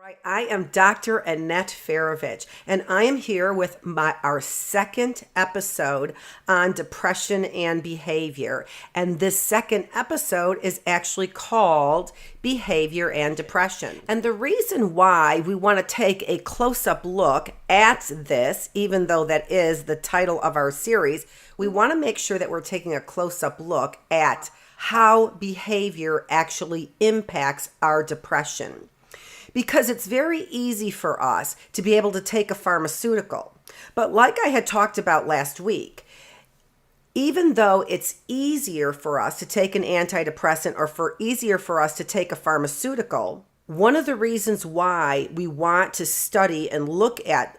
Right, I am Dr. Annette Feravich, and I am here with our second episode on depression and behavior. And this second episode is actually called Behavior and Depression. And the reason why we want to take a close-up look at this, even though that is the title of our series, we want to make sure that we're taking a close-up look at how behavior actually impacts our depression. Because it's very easy for us to be able to take a pharmaceutical. But like I had talked about last week, even though it's easier for us to take an antidepressant or easier for us to take a pharmaceutical, one of the reasons why we want to study and look at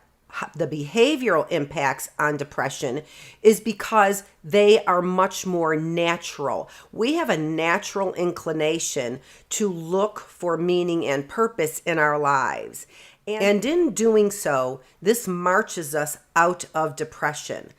the behavioral impacts on depression is because they are much more natural. We have a natural inclination to look for meaning and purpose in our lives. And in doing so, this marches us out of depression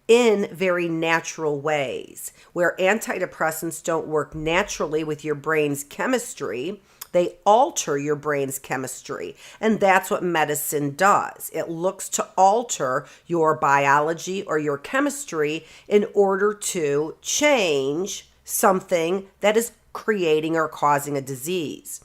in very natural ways. Where antidepressants don't work naturally with your brain's chemistry, they alter your brain's chemistry, and that's what medicine does. It looks to alter your biology or your chemistry in order to change something that is creating or causing a disease.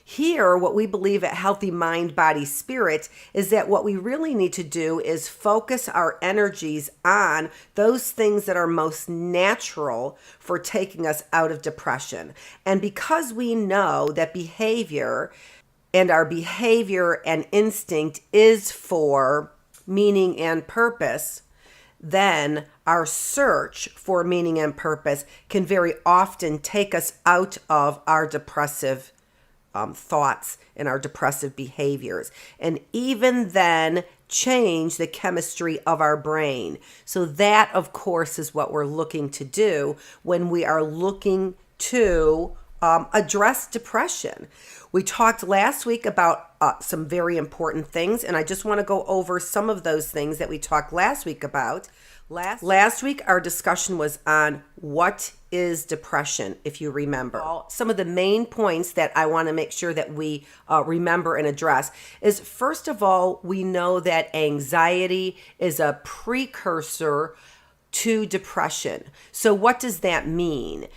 Here, what we believe at Healthy Mind, Body, Spirit is that what we really need to do is focus our energies on those things that are most natural for taking us out of depression. And because we know that behavior and our behavior and instinct is for meaning and purpose, then our search for meaning and purpose can very often take us out of our depressive thoughts and our depressive behaviors, and even then change the chemistry of our brain. So that, of course, is what we're looking to do when we are looking to address depression. We talked last week about some very important things, and I just want to go over some of those things that we talked last week about. Last week, our discussion was on what is depression, if you remember. Some of the main points that I want to make sure that we remember and address is, first of all, we know that anxiety is a precursor to depression. So what does that mean?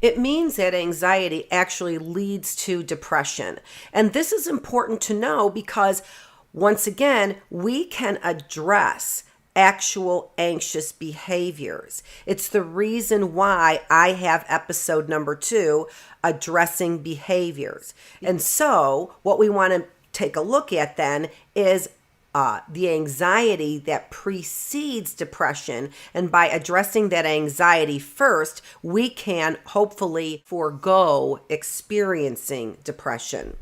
It means that anxiety actually leads to depression. And this is important to know because, once again, we can address actual anxious behaviors. It's the reason why I have episode number 2, addressing behaviors. And so what we want to take a look at then is the anxiety that precedes depression. And by addressing that anxiety first, we can hopefully forego experiencing depression.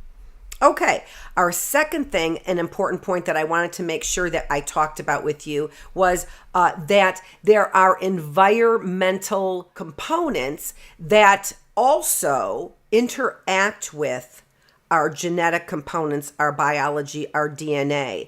Okay, our second thing, an important point that I wanted to make sure that I talked about with you was that there are environmental components that also interact with our genetic components, our biology, our DNA.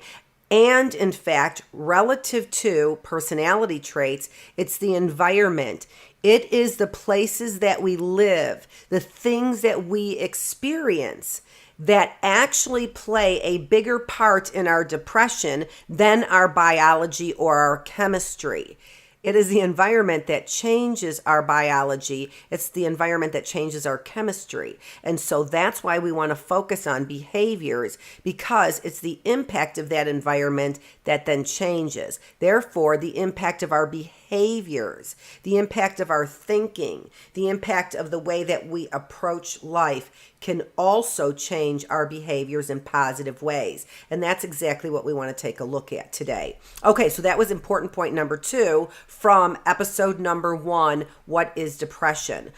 And in fact, relative to personality traits, it's the environment. It is the places that we live, the things that we experience that actually play a bigger part in our depression than our biology or our chemistry. It is the environment that changes our biology. It's the environment that changes our chemistry. And so that's why we want to focus on behaviors, because it's the impact of that environment that then changes. Therefore, the impact of our behaviors, the impact of our thinking, the impact of the way that we approach life can also change our behaviors in positive ways. And that's exactly what we want to take a look at today. Okay, so that was important point number 2 from episode number 1, what is depression?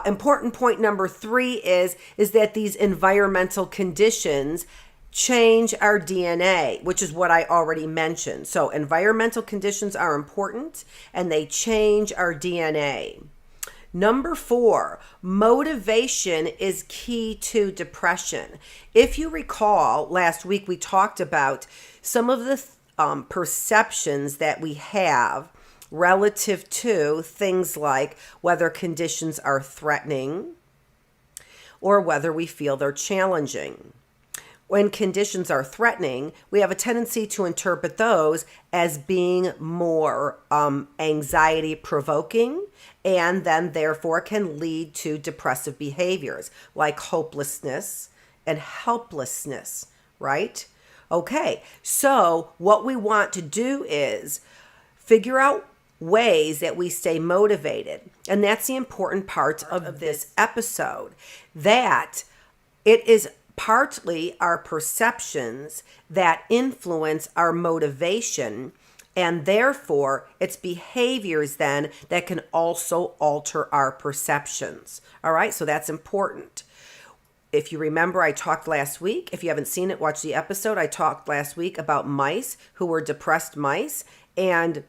Important point number 3 is that these environmental conditions change our DNA, which is what I already mentioned. So environmental conditions are important and they change our DNA. Number 4, motivation is key to depression. If you recall, last week we talked about some of the perceptions that we have relative to things like whether conditions are threatening or whether we feel they're challenging. when conditions are threatening, we have a tendency to interpret those as being more anxiety provoking, and then therefore can lead to depressive behaviors like hopelessness and helplessness, right? Okay, so what we want to do is figure out ways that we stay motivated. And that's the important part of this episode, that it is partly our perceptions that influence our motivation, and therefore it's behaviors then that can also alter our perceptions. All right, so that's important. If you remember, I talked last week. If you haven't seen it, watch the episode. I talked last week about mice who were depressed mice, and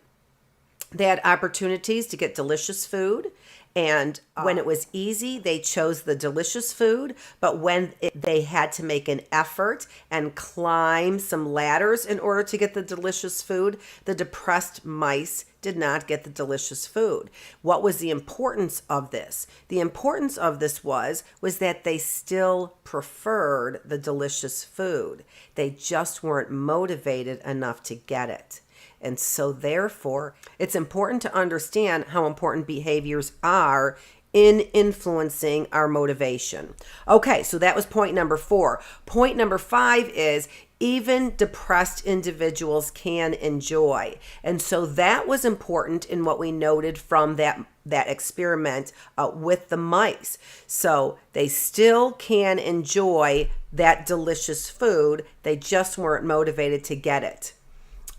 they had opportunities to get delicious food. And when it was easy, they chose the delicious food. But when they had to make an effort and climb some ladders in order to get the delicious food, the depressed mice did not get the delicious food. What was the importance of this? The importance of this was that they still preferred the delicious food. They just weren't motivated enough to get it. And so therefore, it's important to understand how important behaviors are in influencing our motivation. Okay, so that was point number 4. Point number 5 is even depressed individuals can enjoy. And so that was important in what we noted from that experiment with the mice. So they still can enjoy that delicious food. They just weren't motivated to get it.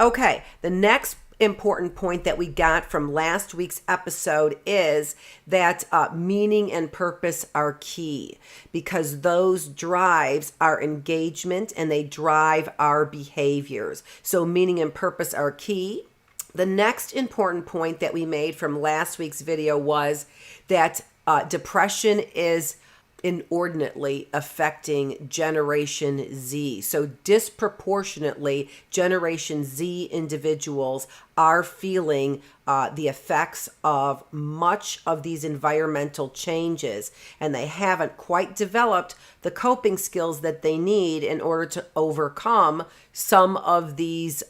Okay, the next important point that we got from last week's episode is that meaning and purpose are key, because those drives our engagement and they drive our behaviors. So meaning and purpose are key. The next important point that we made from last week's video was that depression is inordinately affecting Generation Z. So disproportionately, Generation Z individuals are feeling the effects of much of these environmental changes, and they haven't quite developed the coping skills that they need in order to overcome some of these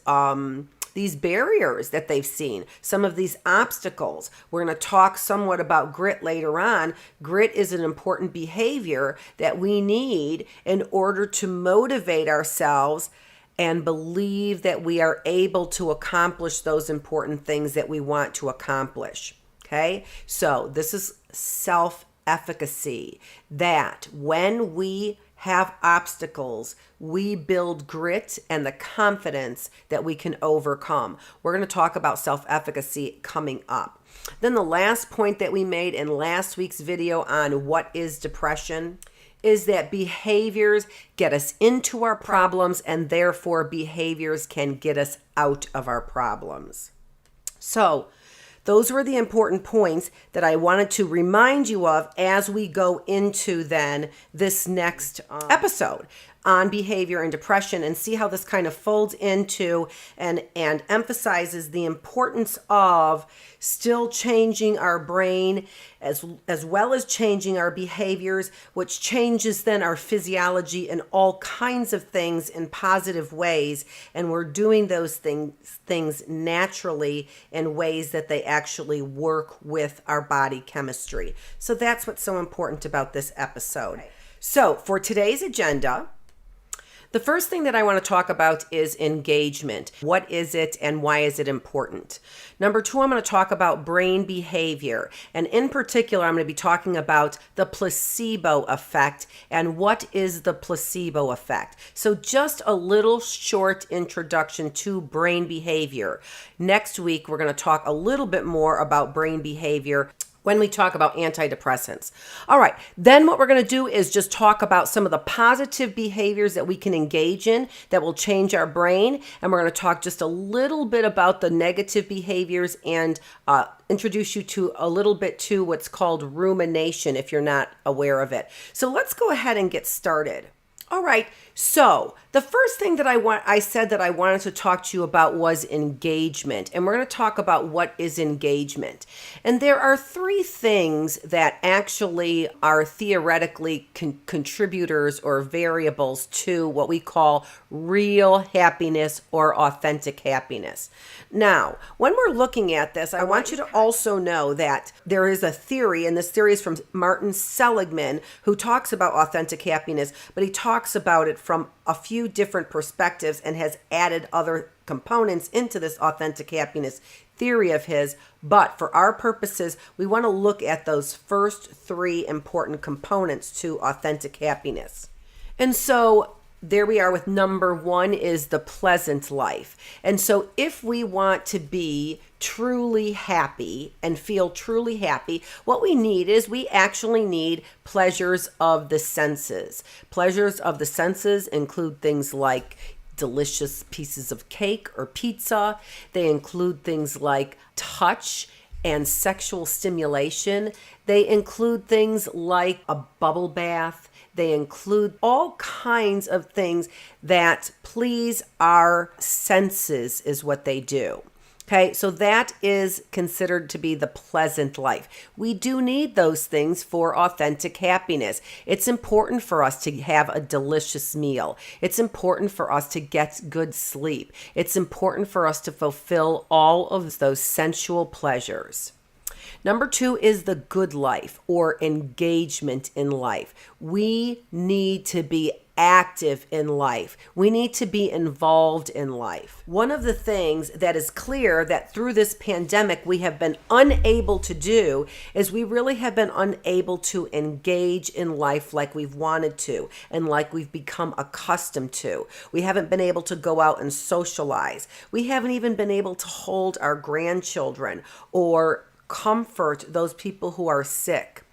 barriers that they've seen, some of these obstacles. We're going to talk somewhat about grit later on. Grit is an important behavior that we need in order to motivate ourselves and believe that we are able to accomplish those important things that we want to accomplish. Okay? So this is self-efficacy, that when we have obstacles, we build grit and the confidence that we can overcome. We're going to talk about self-efficacy coming up. Then the last point that we made in last week's video on what is depression is that behaviors get us into our problems, and therefore behaviors can get us out of our problems. So those were the important points that I wanted to remind you of as we go into then this next episode on behavior and depression, and see how this kind of folds into and emphasizes the importance of still changing our brain as well as changing our behaviors, which changes then our physiology and all kinds of things in positive ways. And we're doing those things naturally in ways that they actually work with our body chemistry. So that's what's so important about this episode. So for today's agenda, the first thing that I want to talk about is engagement. What is it and why is it important? Number 2, I'm going to talk about brain behavior. And in particular, I'm going to be talking about the placebo effect and what is the placebo effect. So just a little short introduction to brain behavior. Next week, we're going to talk a little bit more about brain behavior when we talk about antidepressants. All right, then what we're going to do is just talk about some of the positive behaviors that we can engage in that will change our brain. And we're going to talk just a little bit about the negative behaviors and introduce you to a little bit to what's called rumination if you're not aware of it. So let's go ahead and get started. All right. So the first thing that I said that I wanted to talk to you about was engagement. And we're going to talk about what is engagement. And there are three things that actually are theoretically contributors or variables to what we call real happiness or authentic happiness. Now, when we're looking at this, I want you to also know that there is a theory, and this theory is from Martin Seligman, who talks about authentic happiness, but he talks about it from a few different perspectives and has added other components into this authentic happiness theory of his. But for our purposes, we want to look at those first three important components to authentic happiness. And so there we are with number one is the pleasant life. And so if we want to be truly happy and feel truly happy, what we need is we actually need pleasures of the senses. Pleasures of the senses include things like delicious pieces of cake or pizza. They include things like touch and sexual stimulation. They include things like a bubble bath. They include all kinds of things that please our senses is what they do. Okay, so that is considered to be the pleasant life. We do need those things for authentic happiness. It's important for us to have a delicious meal. It's important for us to get good sleep. It's important for us to fulfill all of those sensual pleasures. Number two is the good life or engagement in life. We need to be active in life. We need to be involved in life. One of the things that is clear that through this pandemic we have been unable to do is we really have been unable to engage in life like we've wanted to and like we've become accustomed to. We haven't been able to go out and socialize. We haven't even been able to hold our grandchildren or comfort those people who are sick.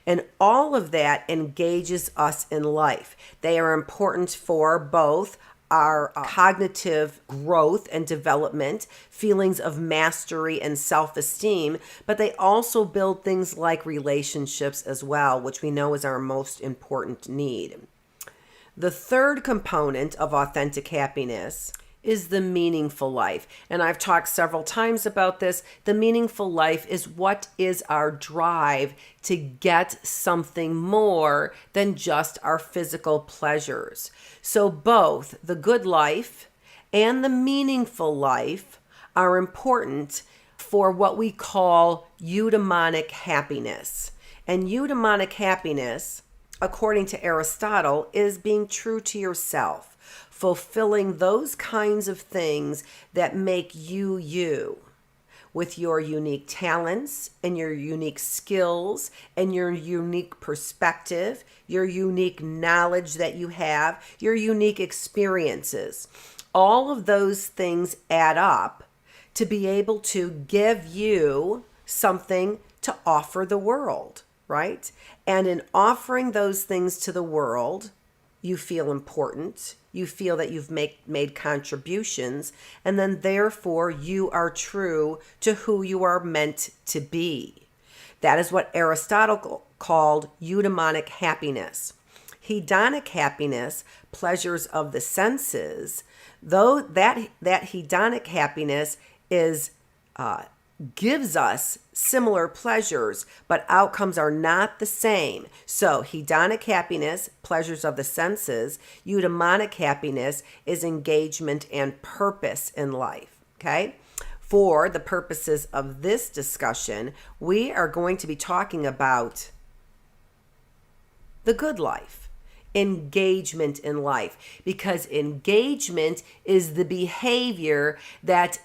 And all of that engages us in life. They are important for both our cognitive growth and development, feelings of mastery and self-esteem, but they also build things like relationships as well, which we know is our most important need. The third component of authentic happiness is the meaningful life. And I've talked several times about this. The meaningful life is what is our drive to get something more than just our physical pleasures. So both the good life and the meaningful life are important for what we call eudaimonic happiness. And eudaimonic happiness, according to Aristotle, is being true to yourself. Fulfilling those kinds of things that make you you, with your unique talents and your unique skills and your unique perspective, your unique knowledge that you have, your unique experiences. All of those things add up to be able to give you something to offer the world, right? And in offering those things to the world, you feel important. You feel that you've made contributions, and then therefore you are true to who you are meant to be. That is what Aristotle called eudaimonic happiness. Hedonic happiness, pleasures of the senses, though that hedonic happiness is gives us similar pleasures, but outcomes are not the same. So hedonic happiness, pleasures of the senses. Eudaimonic happiness is engagement and purpose in life. Okay? For the purposes of this discussion, we are going to be talking about the good life, engagement in life, because engagement is the behavior that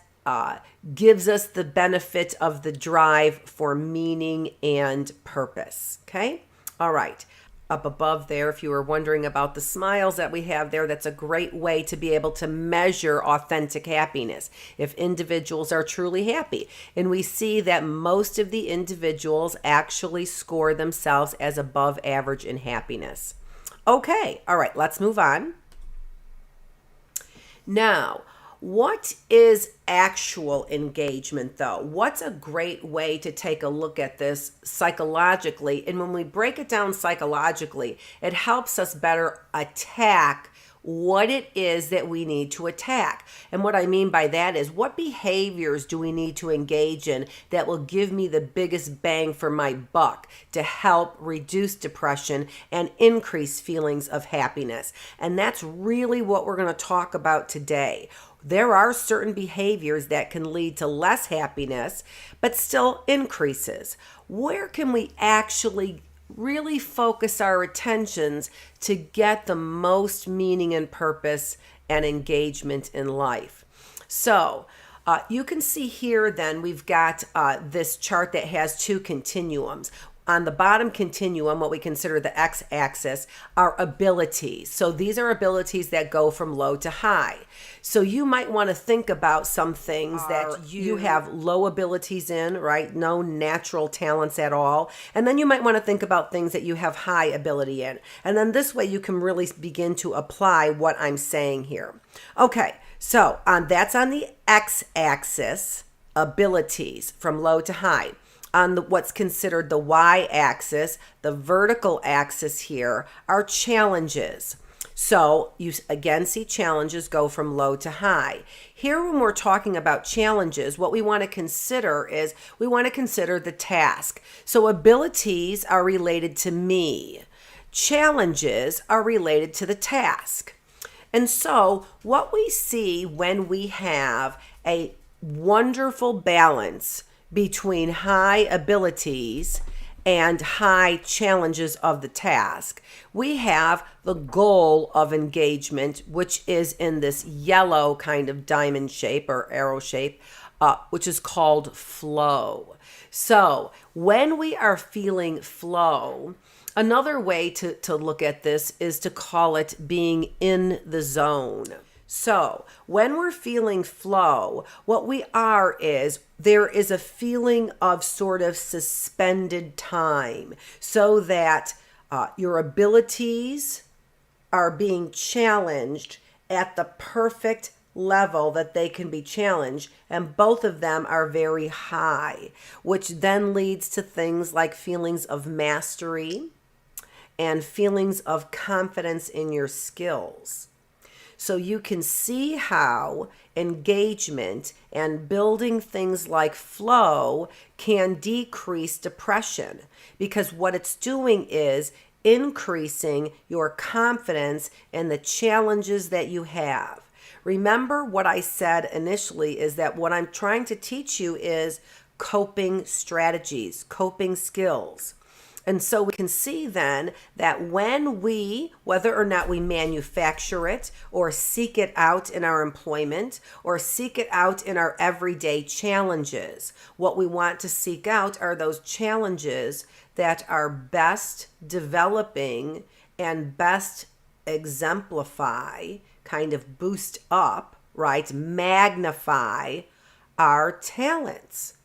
gives us the benefit of the drive for meaning and purpose. Okay? All right. Up above there, if you were wondering about the smiles that we have there, that's a great way to be able to measure authentic happiness. If individuals are truly happy. And we see that most of the individuals actually score themselves as above average in happiness. Okay. All right. Let's move on. Now, What is actual engagement, though? What's a great way to take a look at this psychologically? And when we break it down psychologically, it helps us better attack what it is that we need to attack. And what I mean by that is, what behaviors do we need to engage in that will give me the biggest bang for my buck to help reduce depression and increase feelings of happiness? And that's really what we're going to talk about today. There are certain behaviors that can lead to less happiness, but still increases. Where can we actually really focus our attentions to get the most meaning and purpose and engagement in life? So you can see here then we've got this chart that has two continuums. On the bottom continuum, what we consider the x-axis, are abilities. So these are abilities that go from low to high. So you might want to think about some things that you have low abilities in, right? No natural talents at all. And then you might want to think about things that you have high ability in. And then this way you can really begin to apply what I'm saying here. Okay, so that's on the x-axis, abilities from low to high. On what's considered the y-axis, the vertical axis here, are challenges. So you again see challenges go from low to high. Here, when we're talking about challenges, what we want to consider is we want to consider the task. So abilities are related to me. Challenges are related to the task. And so what we see when we have a wonderful balance between high abilities and high challenges of the task, we have the goal of engagement, which is in this yellow kind of diamond shape or arrow shape, which is called flow. So when we are feeling flow, another way to look at this is to call it being in the zone. So when we're feeling flow, what we are is there is a feeling of sort of suspended time, so that your abilities are being challenged at the perfect level that they can be challenged, and both of them are very high, which then leads to things like feelings of mastery and feelings of confidence in your skills. So you can see how engagement and building things like flow can decrease depression, because what it's doing is increasing your confidence in the challenges that you have. Remember what I said initially is that what I'm trying to teach you is coping strategies, coping skills. And so we can see then that when we, whether or not we manufacture it or seek it out in our employment or seek it out in our everyday challenges, what we want to seek out are those challenges that are best developing and best exemplify, kind of boost up, right, magnify our talents.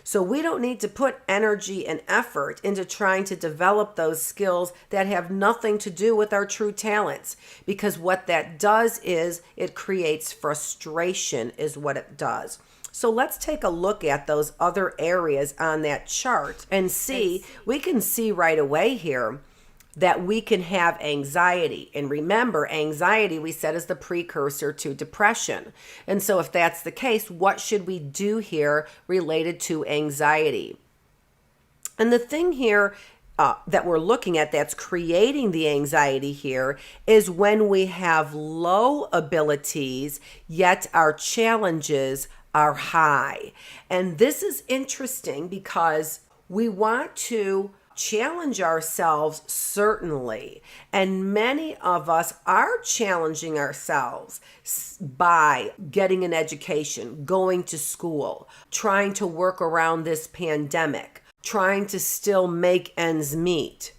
So we don't need to put energy and effort into trying to develop those skills that have nothing to do with our true talents, because what that does is it creates frustration is what it does. So let's take a look at those other areas on that chart and see, we can see right away here that we can have anxiety. And remember, anxiety, we said, is the precursor to depression. And so if that's the case, what should we do here related to anxiety? And the thing here that we're looking at that's creating the anxiety here is when we have low abilities, yet our challenges are high. And this is interesting because we want to challenge ourselves, certainly. And many of us are challenging ourselves by getting an education, going to school, trying to work around this pandemic, trying to still make ends meet.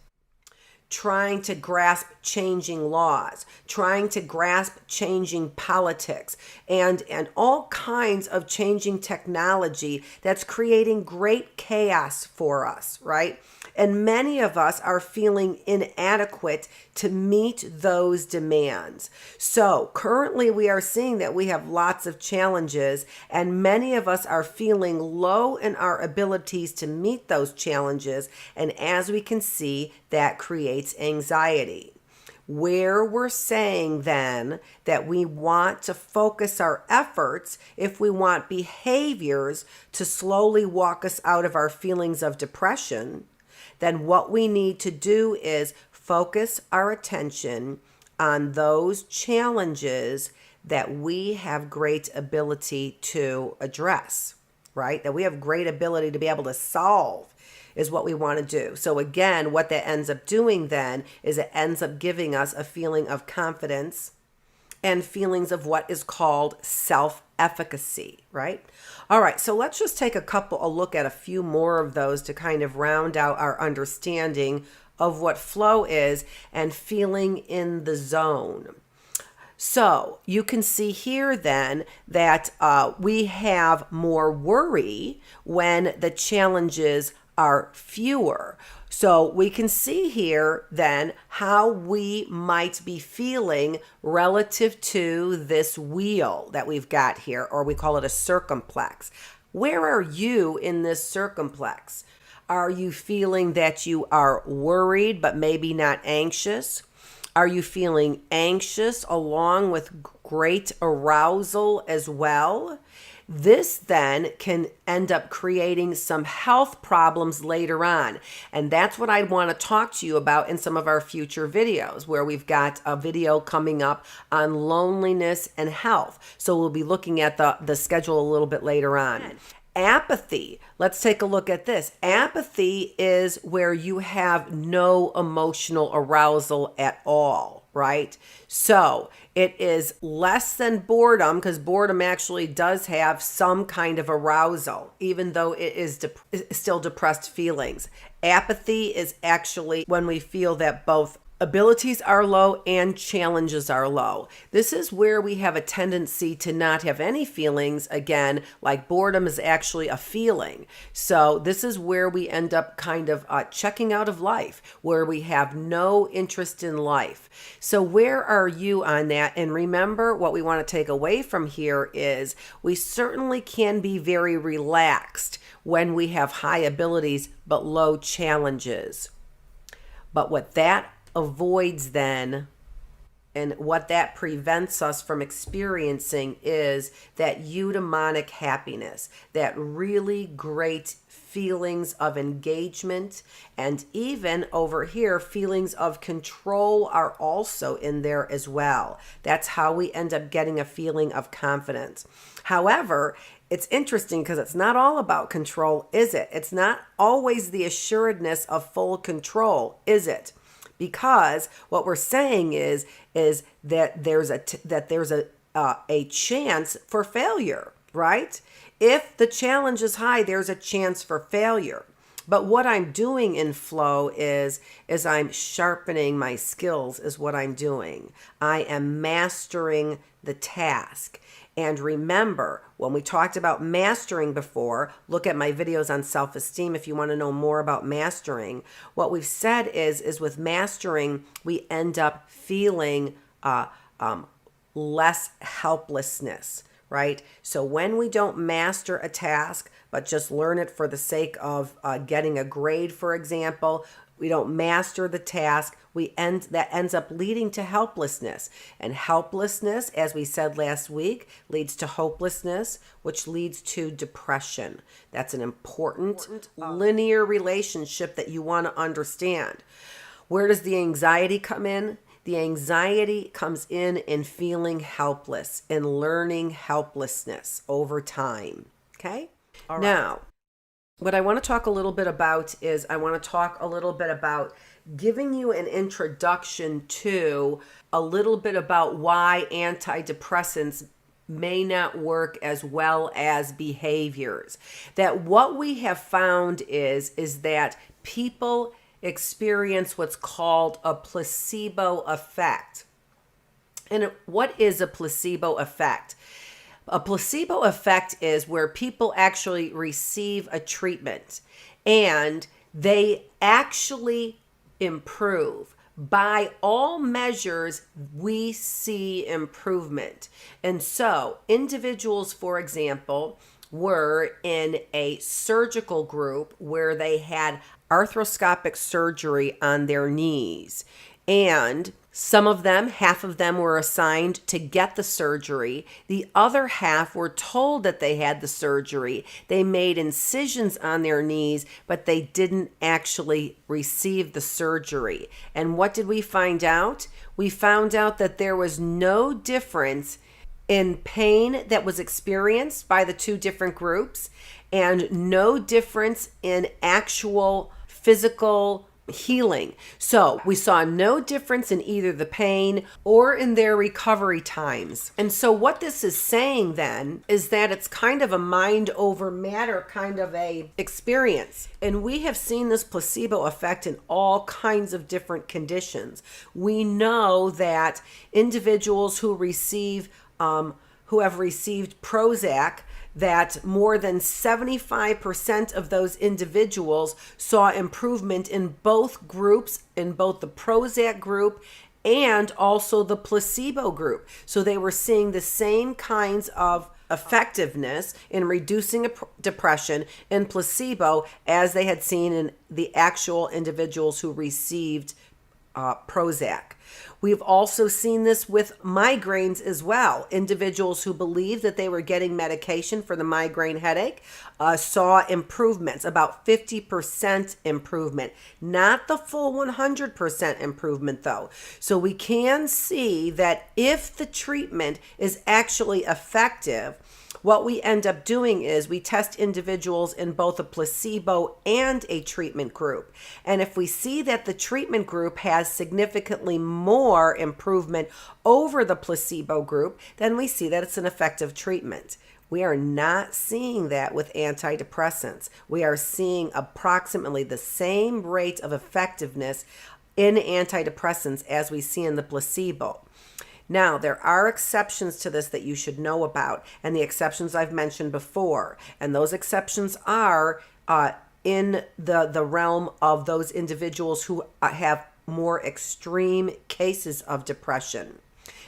trying to grasp changing laws, trying to grasp changing politics, and all kinds of changing technology that's creating great chaos for us, right? And many of us are feeling inadequate to meet those demands. So currently we are seeing that we have lots of challenges, and many of us are feeling low in our abilities to meet those challenges. And as we can see, that creates anxiety. Where we're saying then that we want to focus our efforts, if we want behaviors to slowly walk us out of our feelings of depression, then what we need to do is focus our attention on those challenges that we have great ability to address, right? That we have great ability to be able to solve is what we want to do. So again, what that ends up doing then is it ends up giving us a feeling of confidence and feelings of what is called self-efficacy, right? All right, so let's just take a look at a few more of those to kind of round out our understanding of what flow is and feeling in the zone. So you can see here then that we have more worry when the challenges are fewer. So we can see here then how we might be feeling relative to this wheel that we've got here, or we call it a circumplex. Where are you in this circumplex? Are you feeling that you are worried but maybe not anxious? Are you feeling anxious along with great arousal as well? This then can end up creating some health problems later on. And that's what I want to talk to you about in some of our future videos, where we've got a video coming up on loneliness and health. So we'll be looking at the schedule a little bit later on. Apathy. Let's take a look at this. Apathy is where you have no emotional arousal at all, right? So it is less than boredom, because boredom actually does have some kind of arousal, even though it is still depressed feelings. Apathy is actually when we feel that both abilities are low and challenges are low. This is where we have a tendency to not have any feelings. Again, like boredom is actually a feeling. So this is where we end up kind of checking out of life, where we have no interest in life. So where are you on that? And remember, what we want to take away from here is we certainly can be very relaxed when we have high abilities but low challenges. But what that avoids then, and what that prevents us from experiencing, is that eudaimonic happiness, that really great feelings of engagement, and even over here, feelings of control are also in there as well. That's how we end up getting a feeling of confidence. However, it's interesting because it's not all about control, is it? It's not always the assuredness of full control, is it? Because what we're saying is that there's a chance for failure, right? If the challenge is high, there's a chance for failure. But what I'm doing in flow is I'm sharpening my skills, is what I'm doing. I am mastering the task. And remember, when we talked about mastering before, look at my videos on self-esteem if you want to know more about mastering. What we've said is with mastering, we end up feeling less helplessness, right? So when we don't master a task, but just learn it for the sake of getting a grade, for example, we don't master the task, that ends up leading to helplessness. And helplessness, as we said last week, leads to hopelessness, which leads to depression. That's an important linear relationship that you want to understand. Where does the anxiety come in? The anxiety comes in feeling helpless and learning helplessness over time. Okay? All right. Now, what I want to talk a little bit about is giving you an introduction to a little bit about why antidepressants may not work as well as behaviors. That what we have found is that people experience what's called a placebo effect. And what is a placebo effect? A placebo effect is where people actually receive a treatment and they actually improve. By all measures, we see improvement. And so, individuals, for example, were in a surgical group where they had arthroscopic surgery on their knees. And some of them, half of them, were assigned to get the surgery. The other half were told that they had the surgery. They made incisions on their knees, but they didn't actually receive the surgery. And what did we find out? We found out that there was no difference in pain that was experienced by the two different groups and no difference in actual physical healing. So we saw no difference in either the pain or in their recovery times. And so what this is saying then is that it's kind of a mind over matter kind of a experience. And we have seen this placebo effect in all kinds of different conditions. We know that individuals who have received Prozac, that more than 75% of those individuals saw improvement in both groups, in both the Prozac group and also the placebo group. So they were seeing the same kinds of effectiveness in reducing depression in placebo as they had seen in the actual individuals who received Prozac. We've also seen this with migraines as well. Individuals who believed that they were getting medication for the migraine headache saw improvements, about 50% improvement, not the full 100% improvement though. So we can see that if the treatment is actually effective, what we end up doing is we test individuals in both a placebo and a treatment group. And if we see that the treatment group has significantly more improvement over the placebo group, then we see that it's an effective treatment. We are not seeing that with antidepressants. We are seeing approximately the same rate of effectiveness in antidepressants as we see in the placebo. Now, there are exceptions to this that you should know about, and the exceptions I've mentioned before. And those exceptions are in the realm of those individuals who have more extreme cases of depression.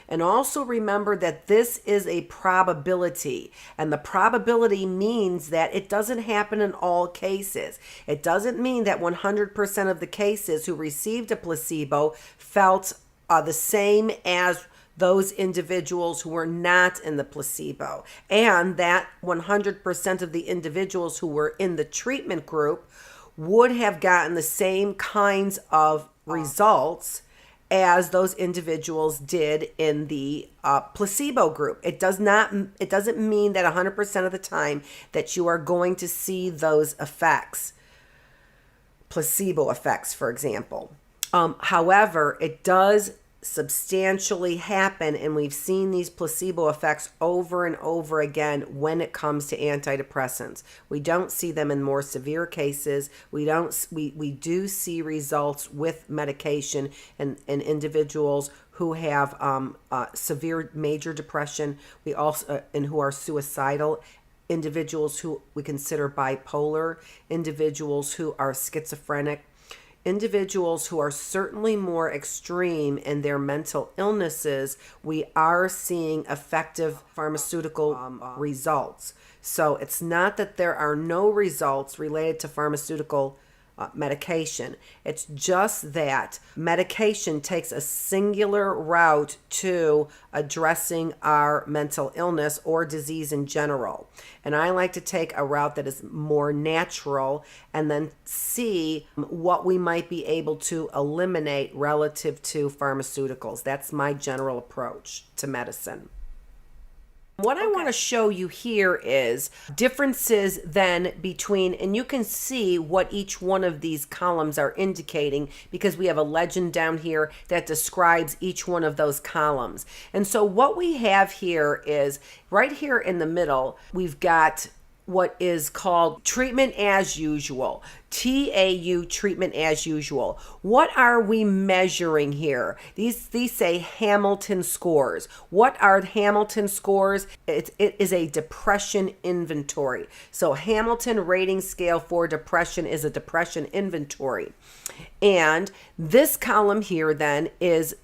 And also remember that this is a probability, and the probability means that it doesn't happen in all cases. It doesn't mean that 100% of the cases who received a placebo felt the same as those individuals who were not in the placebo, and that 100% of the individuals who were in the treatment group would have gotten the same kinds of results as those individuals did in the placebo group. It doesn't mean that 100% of the time that you are going to see those effects, placebo effects, for example. However, it does substantially happen, and we've seen these placebo effects over and over again when it comes to antidepressants. We don't see them in more severe cases. We do see results with medication in individuals who have severe major depression. We also and who are suicidal, individuals who we consider bipolar, individuals who are schizophrenic, individuals who are certainly more extreme in their mental illnesses. We are seeing effective pharmaceutical results. So it's not that there are no results related to pharmaceutical medication. It's just that medication takes a singular route to addressing our mental illness or disease in general. And I like to take a route that is more natural and then see what we might be able to eliminate relative to pharmaceuticals. That's my general approach to medicine. What I want to show you here is differences then between, and you can see what each one of these columns are indicating because we have a legend down here that describes each one of those columns. And so what we have here is right here in the middle, we've got what is called treatment as usual. TAU, treatment as usual. What are we measuring here? These say Hamilton scores. What are Hamilton scores? It is a depression inventory. So Hamilton rating scale for depression is a depression inventory. And this column here then is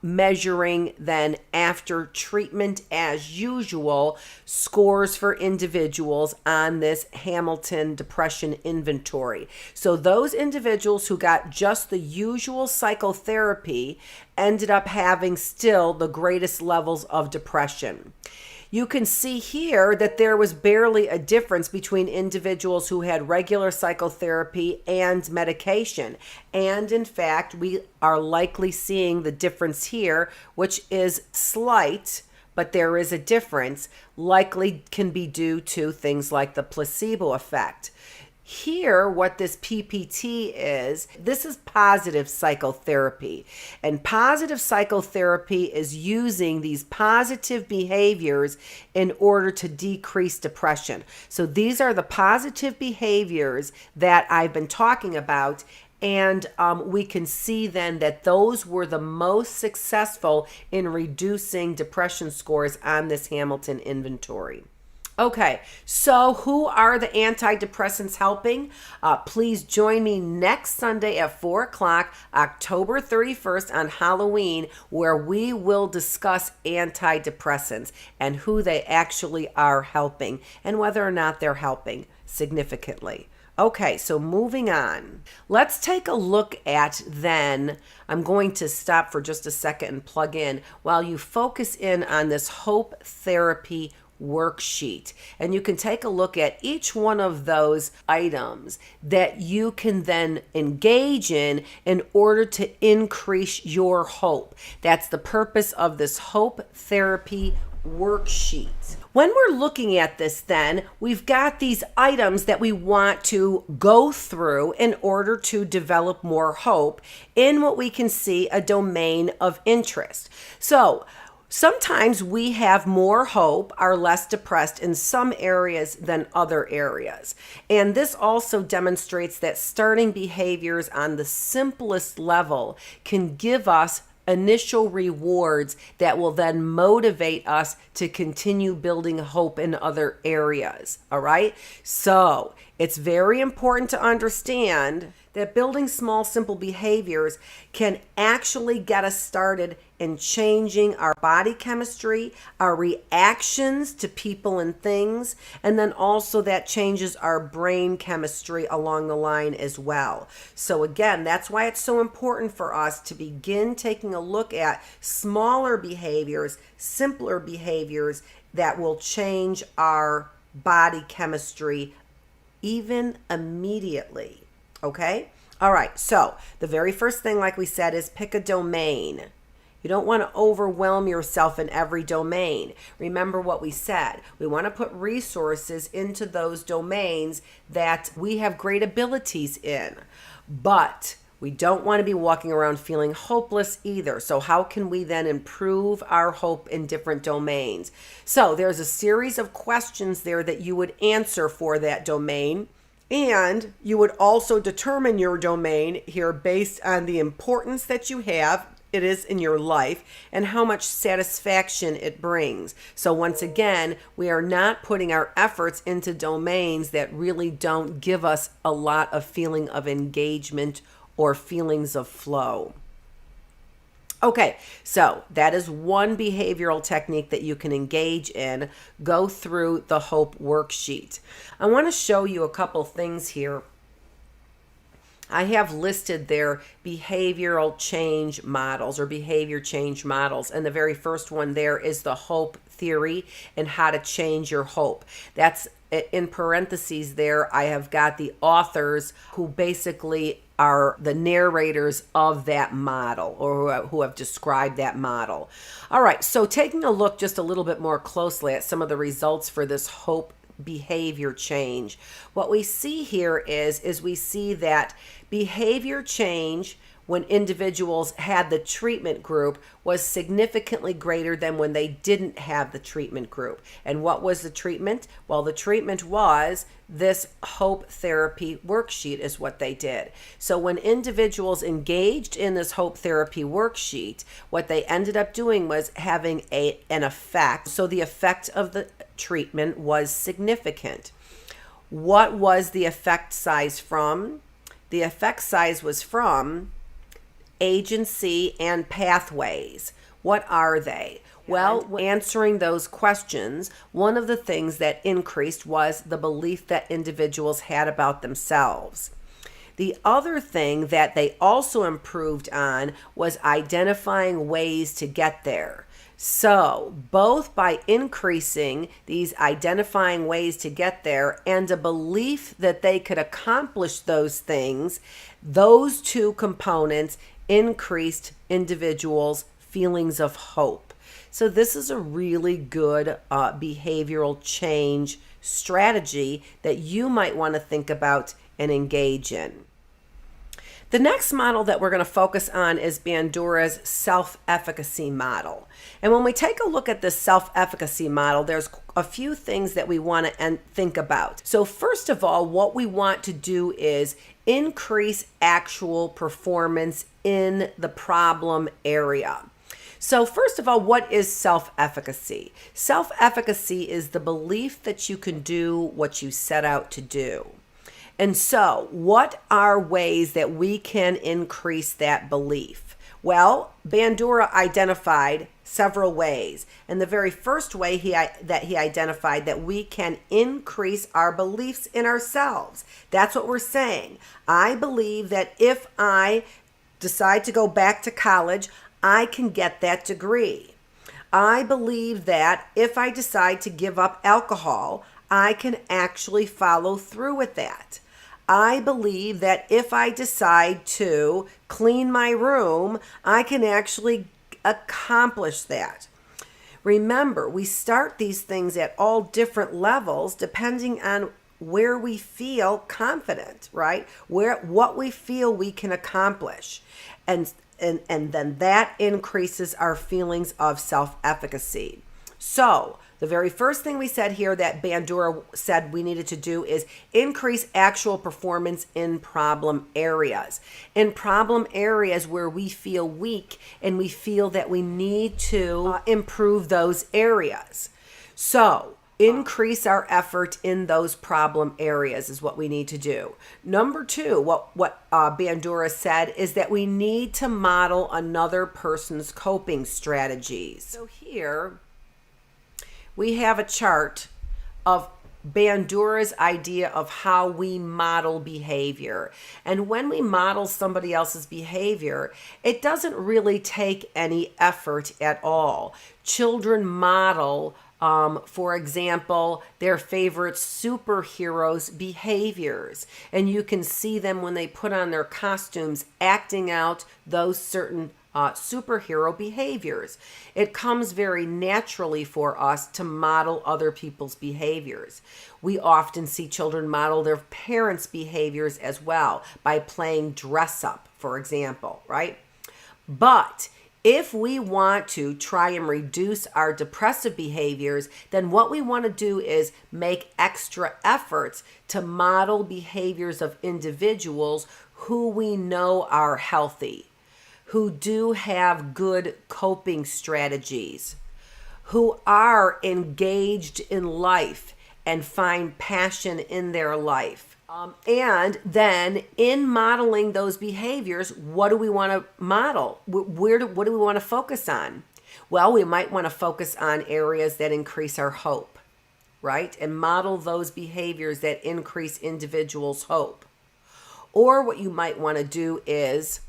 measuring then after treatment as usual scores for individuals on this Hamilton depression inventory. So those individuals who got just the usual psychotherapy ended up having still the greatest levels of depression. You can see here that there was barely a difference between individuals who had regular psychotherapy and medication. And in fact, we are likely seeing the difference here, which is slight, but there is a difference, likely can be due to things like the placebo effect. Here, what this PPT is, this is positive psychotherapy. And positive psychotherapy is using these positive behaviors in order to decrease depression. So these are the positive behaviors that I've been talking about. And we can see then that those were the most successful in reducing depression scores on this Hamilton inventory. Okay, so who are the antidepressants helping? Please join me next Sunday at 4 o'clock, October 31st on Halloween, where we will discuss antidepressants and who they actually are helping and whether or not they're helping significantly. Okay, so moving on. Let's take a look at then, I'm going to stop for just a second and plug in while you focus in on this Hope Therapy worksheet. And you can take a look at each one of those items that you can then engage in order to increase your hope. That's the purpose of this Hope Therapy worksheet. When we're looking at this then, we've got these items that we want to go through in order to develop more hope in what we can see a domain of interest. So sometimes we have more hope, are less depressed in some areas than other areas. And this also demonstrates that starting behaviors on the simplest level can give us initial rewards that will then motivate us to continue building hope in other areas. All right. So it's very important to understand that building small, simple behaviors can actually get us started in changing our body chemistry, our reactions to people and things, and then also that changes our brain chemistry along the line as well. So again, that's why it's so important for us to begin taking a look at smaller behaviors, simpler behaviors that will change our body chemistry even immediately. Okay? All right. So the very first thing, like we said, is pick a domain. You don't want to overwhelm yourself in every domain. Remember what we said. We want to put resources into those domains that we have great abilities in. But we don't want to be walking around feeling hopeless either. So how can we then improve our hope in different domains? So there's a series of questions there that you would answer for that domain. And you would also determine your domain here based on the importance that you have, it is in your life, and how much satisfaction it brings. So once again, we are not putting our efforts into domains that really don't give us a lot of feeling of engagement or feelings of flow. Okay, so that is one behavioral technique that you can engage in. Go through the Hope worksheet. I want to show you a couple things here. I have listed their behavioral change models or behavior change models. And the very first one there is the Hope theory and how to change your hope. That's in parentheses there. I have got the authors who basically are the narrators of that model or who have described that model. All right, so taking a look just a little bit more closely at some of the results for this hope behavior change. What we see here is we see that behavior change when individuals had the treatment group was significantly greater than when they didn't have the treatment group. And what was the treatment? Well, the treatment was this hope therapy worksheet is what they did. So when individuals engaged in this hope therapy worksheet, what they ended up doing was having an effect. So the effect of the treatment was significant. What was the effect size from? The effect size was from agency and pathways. What are they? Well, answering those questions, one of the things that increased was the belief that individuals had about themselves. The other thing that they also improved on was identifying ways to get there. So, both by increasing these identifying ways to get there and a belief that they could accomplish those things, those two components increased individuals' feelings of hope. So this is a really good behavioral change strategy that you might want to think about and engage in. The next model that we're going to focus on is Bandura's self-efficacy model. And when we take a look at this self-efficacy model, there's a few things that we want to think about. So first of all, what we want to do is increase actual performance in the problem area. So first of all, what is self-efficacy? Self-efficacy is the belief that you can do what you set out to do. And so, what are ways that we can increase that belief? Well, Bandura identified several ways. And the very first way that he identified that we can increase our beliefs in ourselves. That's what we're saying. I believe that if I decide to go back to college, I can get that degree. I believe that if I decide to give up alcohol, I can actually follow through with that. I believe that if I decide to clean my room, I can actually accomplish that. Remember, we start these things at all different levels depending on where we feel confident, right? What we feel we can accomplish. And then that increases our feelings of self-efficacy. So, the very first thing we said here that Bandura said we needed to do is increase actual performance in problem areas. In problem areas where we feel weak and we feel that we need to improve those areas. So, increase our effort in those problem areas is what we need to do. Number two, what Bandura said is that we need to model another person's coping strategies. So here, we have a chart of Bandura's idea of how we model behavior. And when we model somebody else's behavior, it doesn't really take any effort at all. Children model, for example, their favorite superheroes' behaviors. And you can see them when they put on their costumes acting out those certain superhero behaviors. It comes very naturally for us to model other people's behaviors. We often see children model their parents' behaviors as well by playing dress up, for example, right? But if we want to try and reduce our depressive behaviors, then what we want to do is make extra efforts to model behaviors of individuals who we know are healthy, who do have good coping strategies, who are engaged in life and find passion in their life. And then in modeling those behaviors, what do we want to model? What do we want to focus on? Well, we might want to focus on areas that increase our hope, right? And model those behaviors that increase individuals' hope. Or what you might want to do is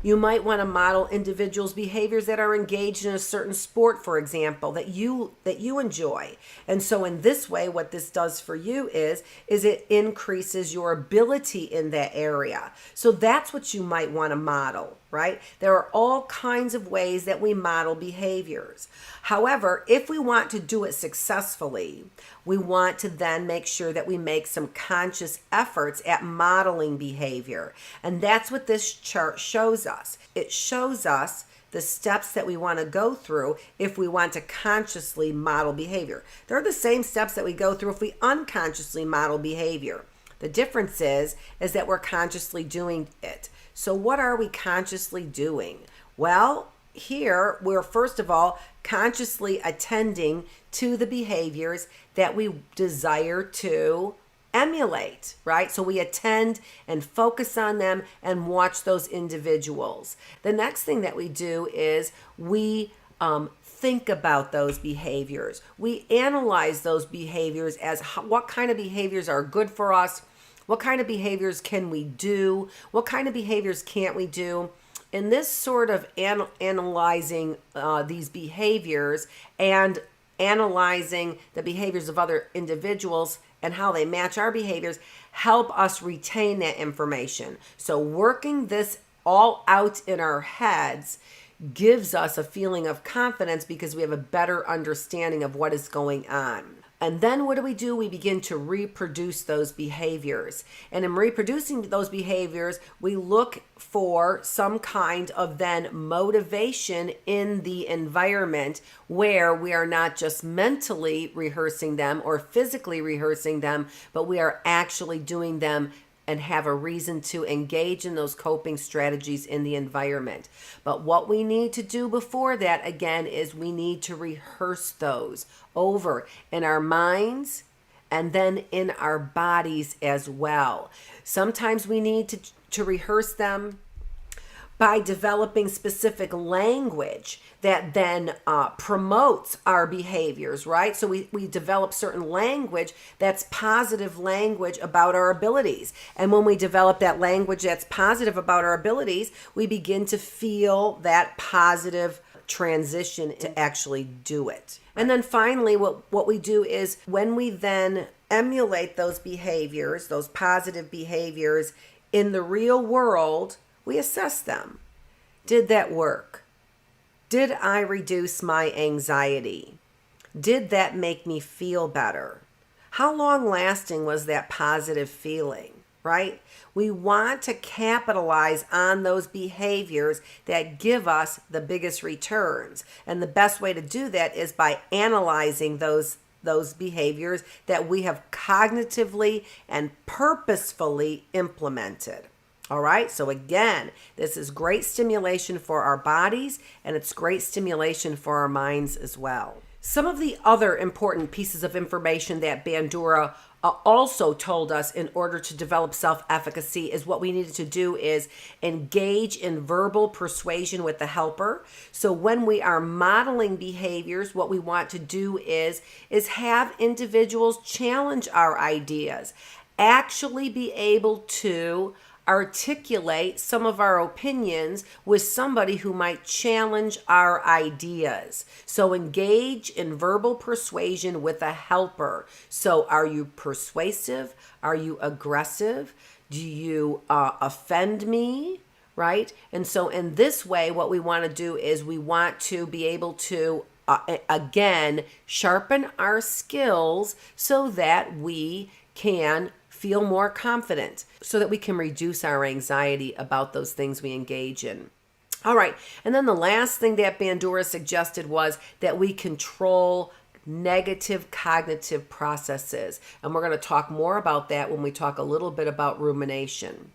you might want to model individuals' behaviors that are engaged in a certain sport, for example, that you enjoy. And so in this way, what this does for you is it increases your ability in that area. So that's what you might want to model. right? There are all kinds of ways that we model behaviors. However, if we want to do it successfully, we want to then make sure that we make some conscious efforts at modeling behavior. And that's what this chart shows us. It shows us the steps that we want to go through if we want to consciously model behavior. They're the same steps that we go through if we unconsciously model behavior. The difference is that we're consciously doing it. So what are we consciously doing? Well, here we're first of all consciously attending to the behaviors that we desire to emulate, right? So we attend and focus on them and watch those individuals. The next thing that we do is we think about those behaviors. We analyze those behaviors as what kind of behaviors are good for us. What kind of behaviors can we do? What kind of behaviors can't we do? In this sort of analyzing these behaviors and analyzing the behaviors of other individuals and how they match our behaviors help us retain that information. So working this all out in our heads gives us a feeling of confidence because we have a better understanding of what is going on. And then what do? We begin to reproduce those behaviors. And in reproducing those behaviors, we look for some kind of then motivation in the environment where we are not just mentally rehearsing them or physically rehearsing them, but we are actually doing them and have a reason to engage in those coping strategies in the environment. But what we need to do before that, again, is we need to rehearse those over in our minds and then in our bodies as well. Sometimes we need to rehearse them by developing specific language that then promotes our behaviors, right? So we develop certain language that's positive language about our abilities. And when we develop that language that's positive about our abilities, we begin to feel that positive transition to actually do it. And then finally, what we do is when we then emulate those behaviors, those positive behaviors in the real world, we assess them. Did that work? Did I reduce my anxiety? Did that make me feel better? How long lasting was that positive feeling, right? We want to capitalize on those behaviors that give us the biggest returns. And the best way to do that is by analyzing those behaviors that we have cognitively and purposefully implemented. All right, so again, this is great stimulation for our bodies and it's great stimulation for our minds as well. Some of the other important pieces of information that Bandura also told us in order to develop self-efficacy is what we needed to do is engage in verbal persuasion with the helper. So when we are modeling behaviors, what we want to do is have individuals challenge our ideas, actually be able to articulate some of our opinions with somebody who might challenge our ideas. So engage in verbal persuasion with a helper. So are you persuasive? Are you aggressive? Do you offend me? Right? And so in this way, what we want to do is we want to be able to again, sharpen our skills so that we can feel more confident, so that we can reduce our anxiety about those things we engage in. All right, and then the last thing that Bandura suggested was that we control negative cognitive processes. And we're going to talk more about that when we talk a little bit about rumination.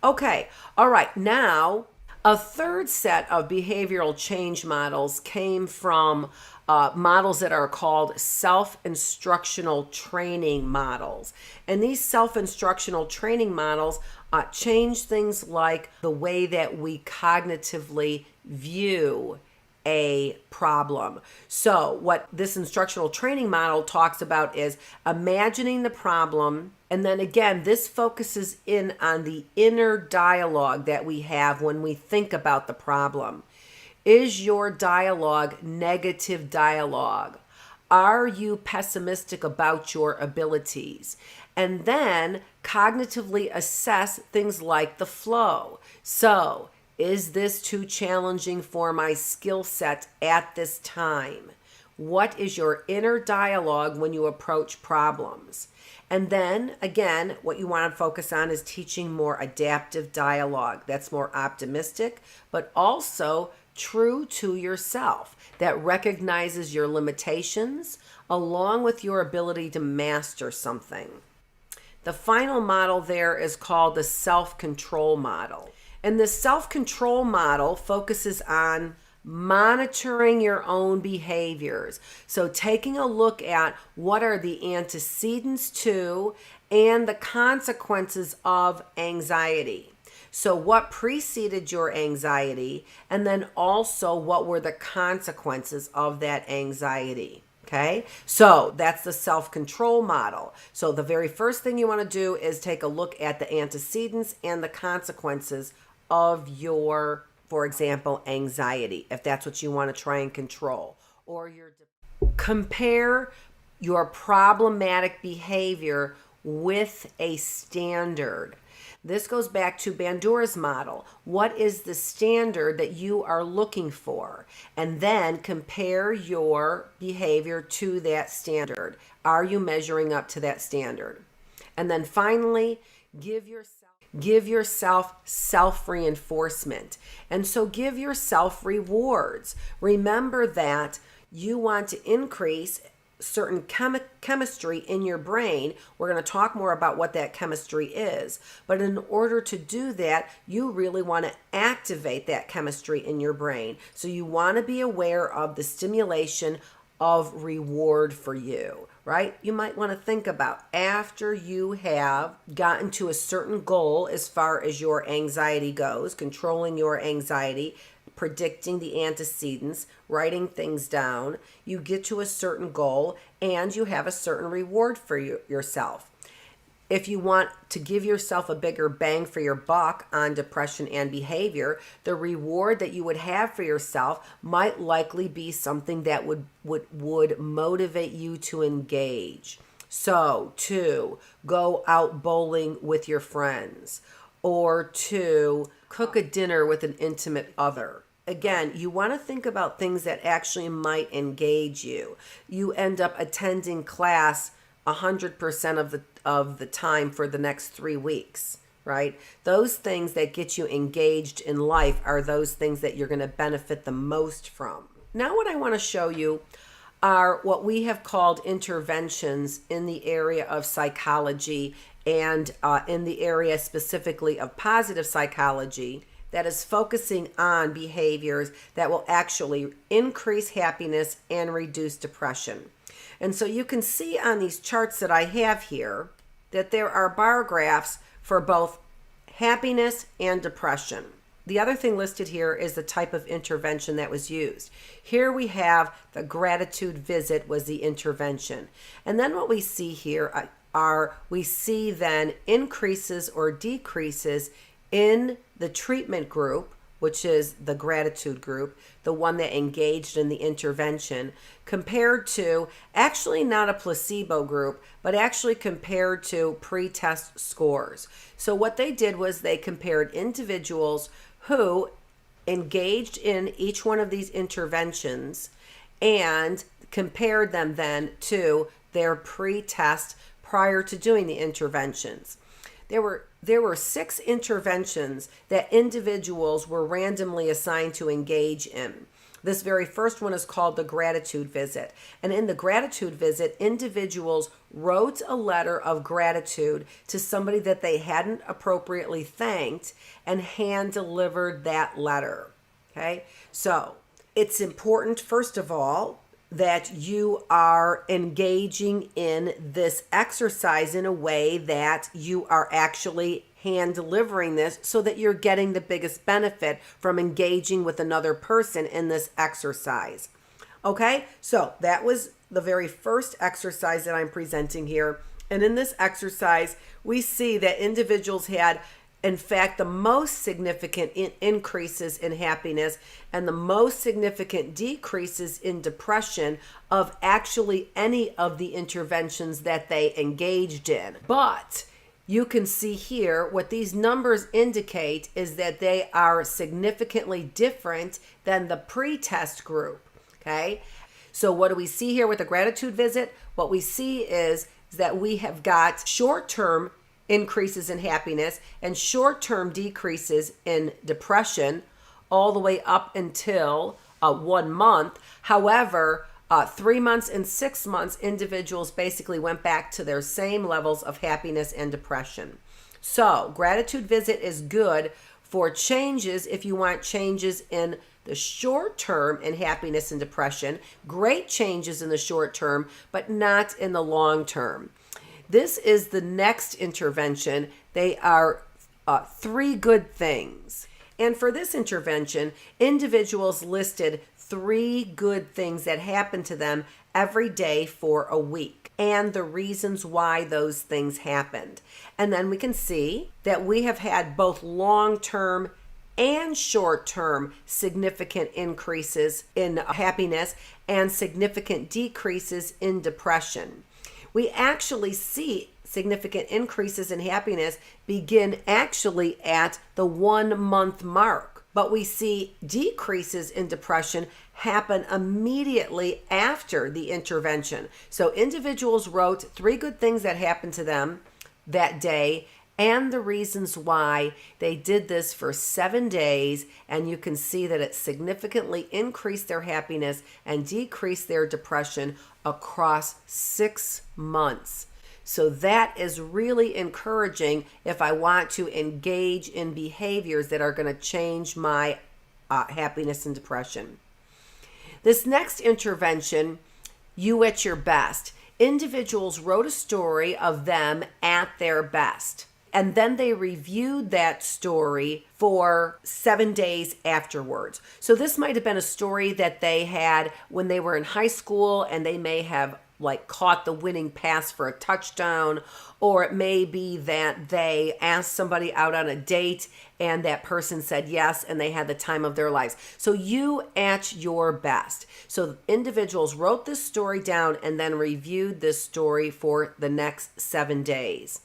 Okay, all right, now a third set of behavioral change models came from models that are called self-instructional training models. And these self-instructional training models change things like the way that we cognitively view a problem. So what this instructional training model talks about is imagining the problem. And then again, this focuses in on the inner dialogue that we have when we think about the problem. Is your dialogue negative dialogue? Are you pessimistic about your abilities? And then cognitively assess things like the flow. So, Is this too challenging for my skill set at this time? What is your inner dialogue when you approach problems? And then again, what you want to focus on is teaching more adaptive dialogue. That's more optimistic, but also true to yourself, that recognizes your limitations along with your ability to master something. The final model there is called the self-control model. And the self-control model focuses on monitoring your own behaviors. So taking a look at what are the antecedents to and the consequences of anxiety. So what preceded your anxiety, and then also what were the consequences of that anxiety. Okay, so that's the self-control model. So the very first thing you want to do is take a look at the antecedents and the consequences of your, for example, anxiety, if that's what you want to try and control. Or compare your problematic behavior with a standard. This goes back to Bandura's model. What is the standard that you are looking for? And then compare your behavior to that standard. Are you measuring up to that standard? And then finally, give yourself self-reinforcement. And so give yourself rewards. Remember that you want to increase certain chemistry in your brain. We're going to talk more about what that chemistry is. But in order to do that, you really want to activate that chemistry in your brain. So you want to be aware of the stimulation of reward for you, right? You might want to think about after you have gotten to a certain goal as far as your anxiety goes, controlling your anxiety, predicting the antecedents, writing things down, you get to a certain goal and you have a certain reward for yourself. If you want to give yourself a bigger bang for your buck on depression and behavior, the reward that you would have for yourself might likely be something that would motivate you to engage. So to go out bowling with your friends, or to cook a dinner with an intimate other. Again, you want to think about things that actually might engage you. You end up attending class 100% of the time for the next 3 weeks, right? Those things that get you engaged in life are those things that you're going to benefit the most from. Now what I want to show you are what we have called interventions in the area of psychology and in the area specifically of positive psychology that is focusing on behaviors that will actually increase happiness and reduce depression. And so you can see on these charts that I have here that there are bar graphs for both happiness and depression. The other thing listed here is the type of intervention that was used. Here we have the gratitude visit was the intervention. And then what we see here we see then increases or decreases in the treatment group, which is the gratitude group, the one that engaged in the intervention, compared to actually not a placebo group, but actually compared to pre-test scores. So what they did was they compared individuals who engaged in each one of these interventions and compared them then to their pre-test prior to doing the interventions. There were 6 interventions that individuals were randomly assigned to engage in. This very first one is called the gratitude visit. And in the gratitude visit, individuals wrote a letter of gratitude to somebody that they hadn't appropriately thanked and hand delivered that letter. Okay? So it's important, first of all, that you are engaging in this exercise in a way that you are actually hand delivering this so that you're getting the biggest benefit from engaging with another person in this exercise. Okay, so that was the very first exercise that I'm presenting here. And in this exercise, we see that individuals had, in fact, the most significant increases in happiness and the most significant decreases in depression of actually any of the interventions that they engaged in. But You can see here what these numbers indicate is that they are significantly different than the pre-test group, okay? So what do we see here with the gratitude visit? What we see is that we have got short-term increases in happiness and short-term decreases in depression all the way up until 1 month. However, 3 months and 6 months, individuals basically went back to their same levels of happiness and depression. So gratitude visit is good for changes if you want changes in the short term in happiness and depression, great changes in the short term, but not in the long term. This is the next intervention. They are 3 good things. And for this intervention, individuals listed 3 good things that happen to them every day for a week and the reasons why those things happened. And then we can see that we have had both long-term and short-term significant increases in happiness and significant decreases in depression. We actually see significant increases in happiness begin actually at the 1 month mark, but we see decreases in depression happen immediately after the intervention. So individuals wrote 3 good things that happened to them that day and the reasons why. They did this for 7 days, and you can see that it significantly increased their happiness and decreased their depression across 6 months. So that is really encouraging if I want to engage in behaviors that are going to change my happiness and depression. This next intervention, You at Your Best. Individuals wrote a story of them at their best, and then they reviewed that story for 7 days afterwards. So this might have been a story that they had when they were in high school, and they may have caught the winning pass for a touchdown, or it may be that they asked somebody out on a date and that person said yes and they had the time of their lives. So You at Your Best. So individuals wrote this story down and then reviewed this story for the next 7 days.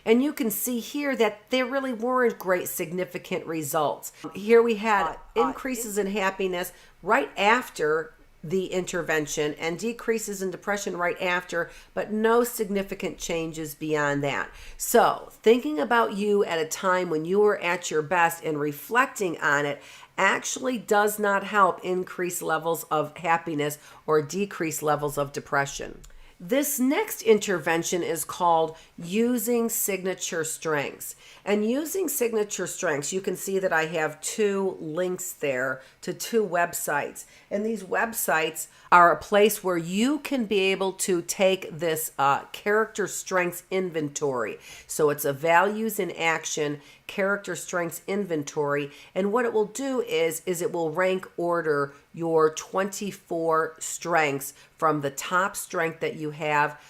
And you can see here that there really weren't great significant results. Here we had increases in happiness right after the intervention and decreases in depression right after, but no significant changes beyond that. So thinking about you at a time when you were at your best and reflecting on it actually does not help increase levels of happiness or decrease levels of depression. This next intervention is called Using Signature Strengths. And using signature strengths, you can see that I have 2 links there to 2 websites. And these websites are a place where you can be able to take this character strengths inventory. So it's a values in action character strengths inventory. And what it will do is it will rank order your 24 strengths from the top strength that you have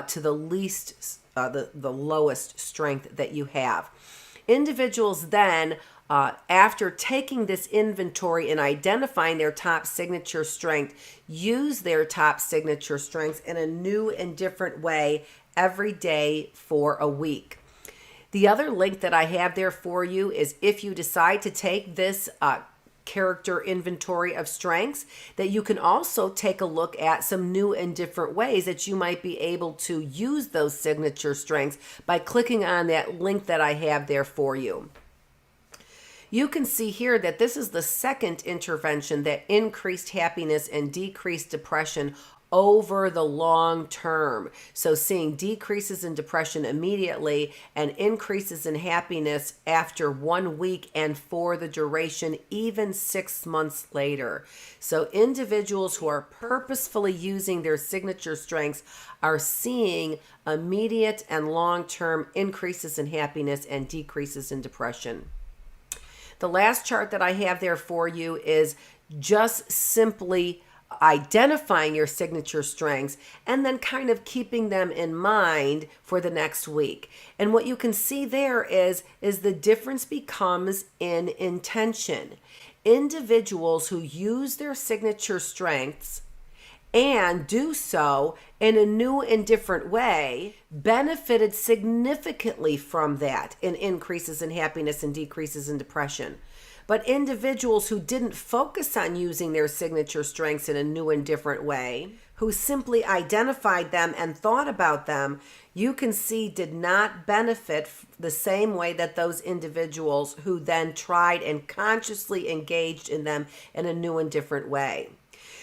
to the least, the lowest strength that you have. Individuals then, after taking this inventory and identifying their top signature strength, use their top signature strengths in a new and different way every day for a week. The other link that I have there for you is if you decide to take this character inventory of strengths, that you can also take a look at some new and different ways that you might be able to use those signature strengths by clicking on that link that I have there for you. You can see here that this is the second intervention that increased happiness and decreased depression over the long term. So seeing decreases in depression immediately and increases in happiness after 1 week and for the duration even 6 months later. So individuals who are purposefully using their signature strengths are seeing immediate and long-term increases in happiness and decreases in depression. The last chart that I have there for you is just simply identifying your signature strengths and then kind of keeping them in mind for the next week. And what you can see there is the difference becomes in intention. Individuals who use their signature strengths and do so in a new and different way, benefited significantly from that in increases in happiness and decreases in depression. But individuals who didn't focus on using their signature strengths in a new and different way, who simply identified them and thought about them, you can see did not benefit the same way that those individuals who then tried and consciously engaged in them in a new and different way.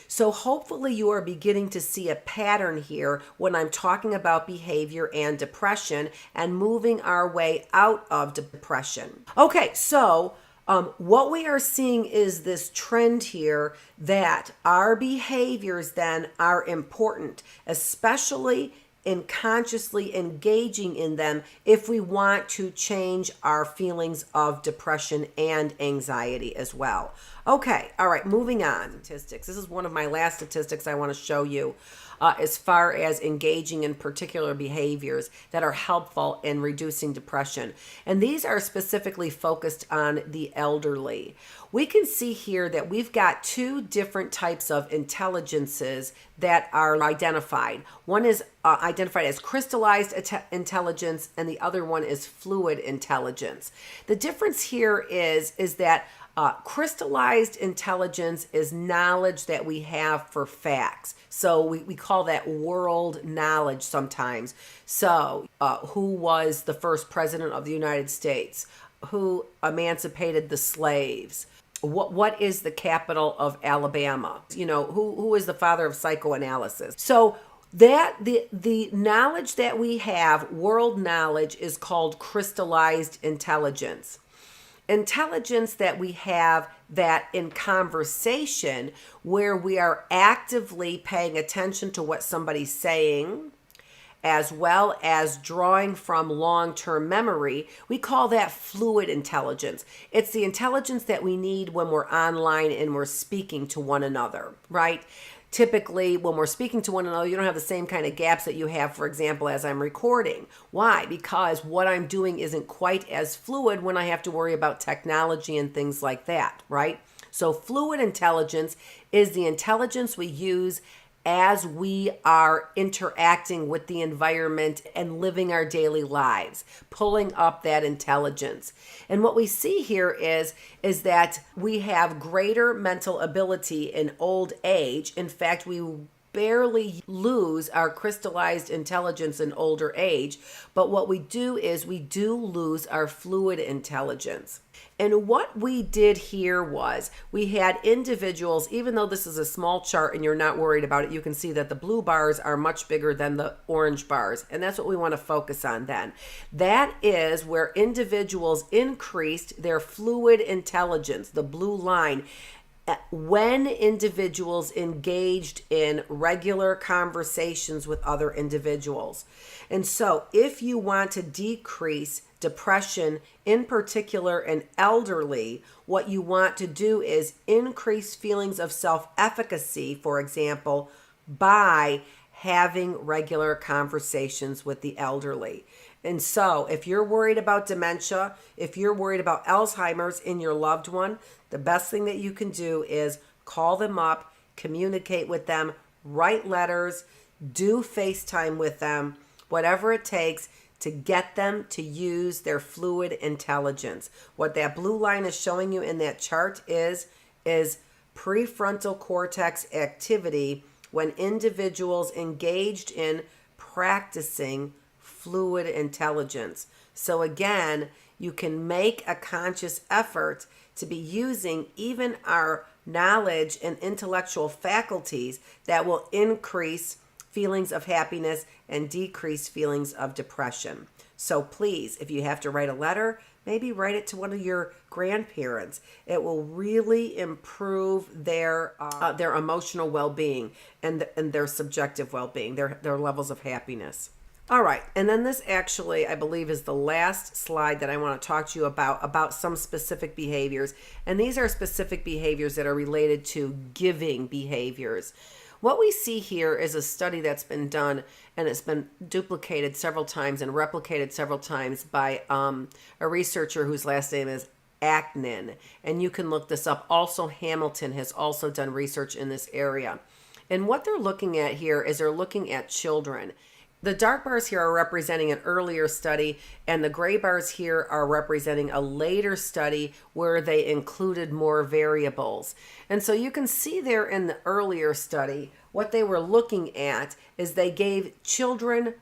So hopefully you are beginning to see a pattern here when I'm talking about behavior and depression and moving our way out of depression. Okay, so what we are seeing is this trend here that our behaviors then are important, especially in consciously engaging in them if we want to change our feelings of depression and anxiety as well. Okay, all right, moving on. Statistics. This is one of my last statistics I want to show you as far as engaging in particular behaviors that are helpful in reducing depression. And these are specifically focused on the elderly. We can see here that we've got two different types of intelligences that are identified. One is identified as crystallized intelligence, and the other one is fluid intelligence. The difference here is that crystallized intelligence is knowledge that we have for facts. So we call that world knowledge sometimes. So who was the first president of the United States? Who emancipated the slaves? What is the capital of Alabama? You know, who is the father of psychoanalysis? So that the knowledge that we have, world knowledge, is called crystallized intelligence. Intelligence that we have that in conversation where we are actively paying attention to what somebody's saying, as well as drawing from long-term memory, we call that fluid intelligence. It's the intelligence that we need when we're online and we're speaking to one another, right? Typically, when we're speaking to one another, you don't have the same kind of gaps that you have, for example, as I'm recording. Why? Because what I'm doing isn't quite as fluid when I have to worry about technology and things like that, right? So fluid intelligence is the intelligence we use as we are interacting with the environment and living our daily lives, pulling up that intelligence. And what we see here is that we have greater mental ability in old age. In fact, we barely lose our crystallized intelligence in older age, but what we do is we do lose our fluid intelligence. And what we did here was we had individuals, even though this is a small chart and you're not worried about it, you can see that the blue bars are much bigger than the orange bars. And that's what we want to focus on then. That is where individuals increased their fluid intelligence, the blue line, when individuals engaged in regular conversations with other individuals. And so if you want to decrease depression, in particular in elderly, what you want to do is increase feelings of self-efficacy, for example, by having regular conversations with the elderly. And so if you're worried about dementia, if you're worried about Alzheimer's in your loved one, the best thing that you can do is call them up, communicate with them, write letters, do FaceTime with them, whatever it takes to get them to use their fluid intelligence. What that blue line is showing you in that chart is prefrontal cortex activity when individuals engaged in practicing fluid intelligence. So again, you can make a conscious effort to be using even our knowledge and intellectual faculties that will increase feelings of happiness and decrease feelings of depression. So please, if you have to write a letter, maybe write it to one of your grandparents. It will really improve their emotional well-being and their subjective well-being, their levels of happiness. All right, and then this actually, I believe, is the last slide that I want to talk to you about some specific behaviors. And these are specific behaviors that are related to giving behaviors. What we see here is a study that's been done, and it's been duplicated several times and replicated several times by a researcher whose last name is Aknin. And you can look this up. Also, Hamilton has also done research in this area. And what they're looking at here is they're looking at children. The dark bars here are representing an earlier study, and the gray bars here are representing a later study where they included more variables. And so you can see there in the earlier study, what they were looking at is they gave children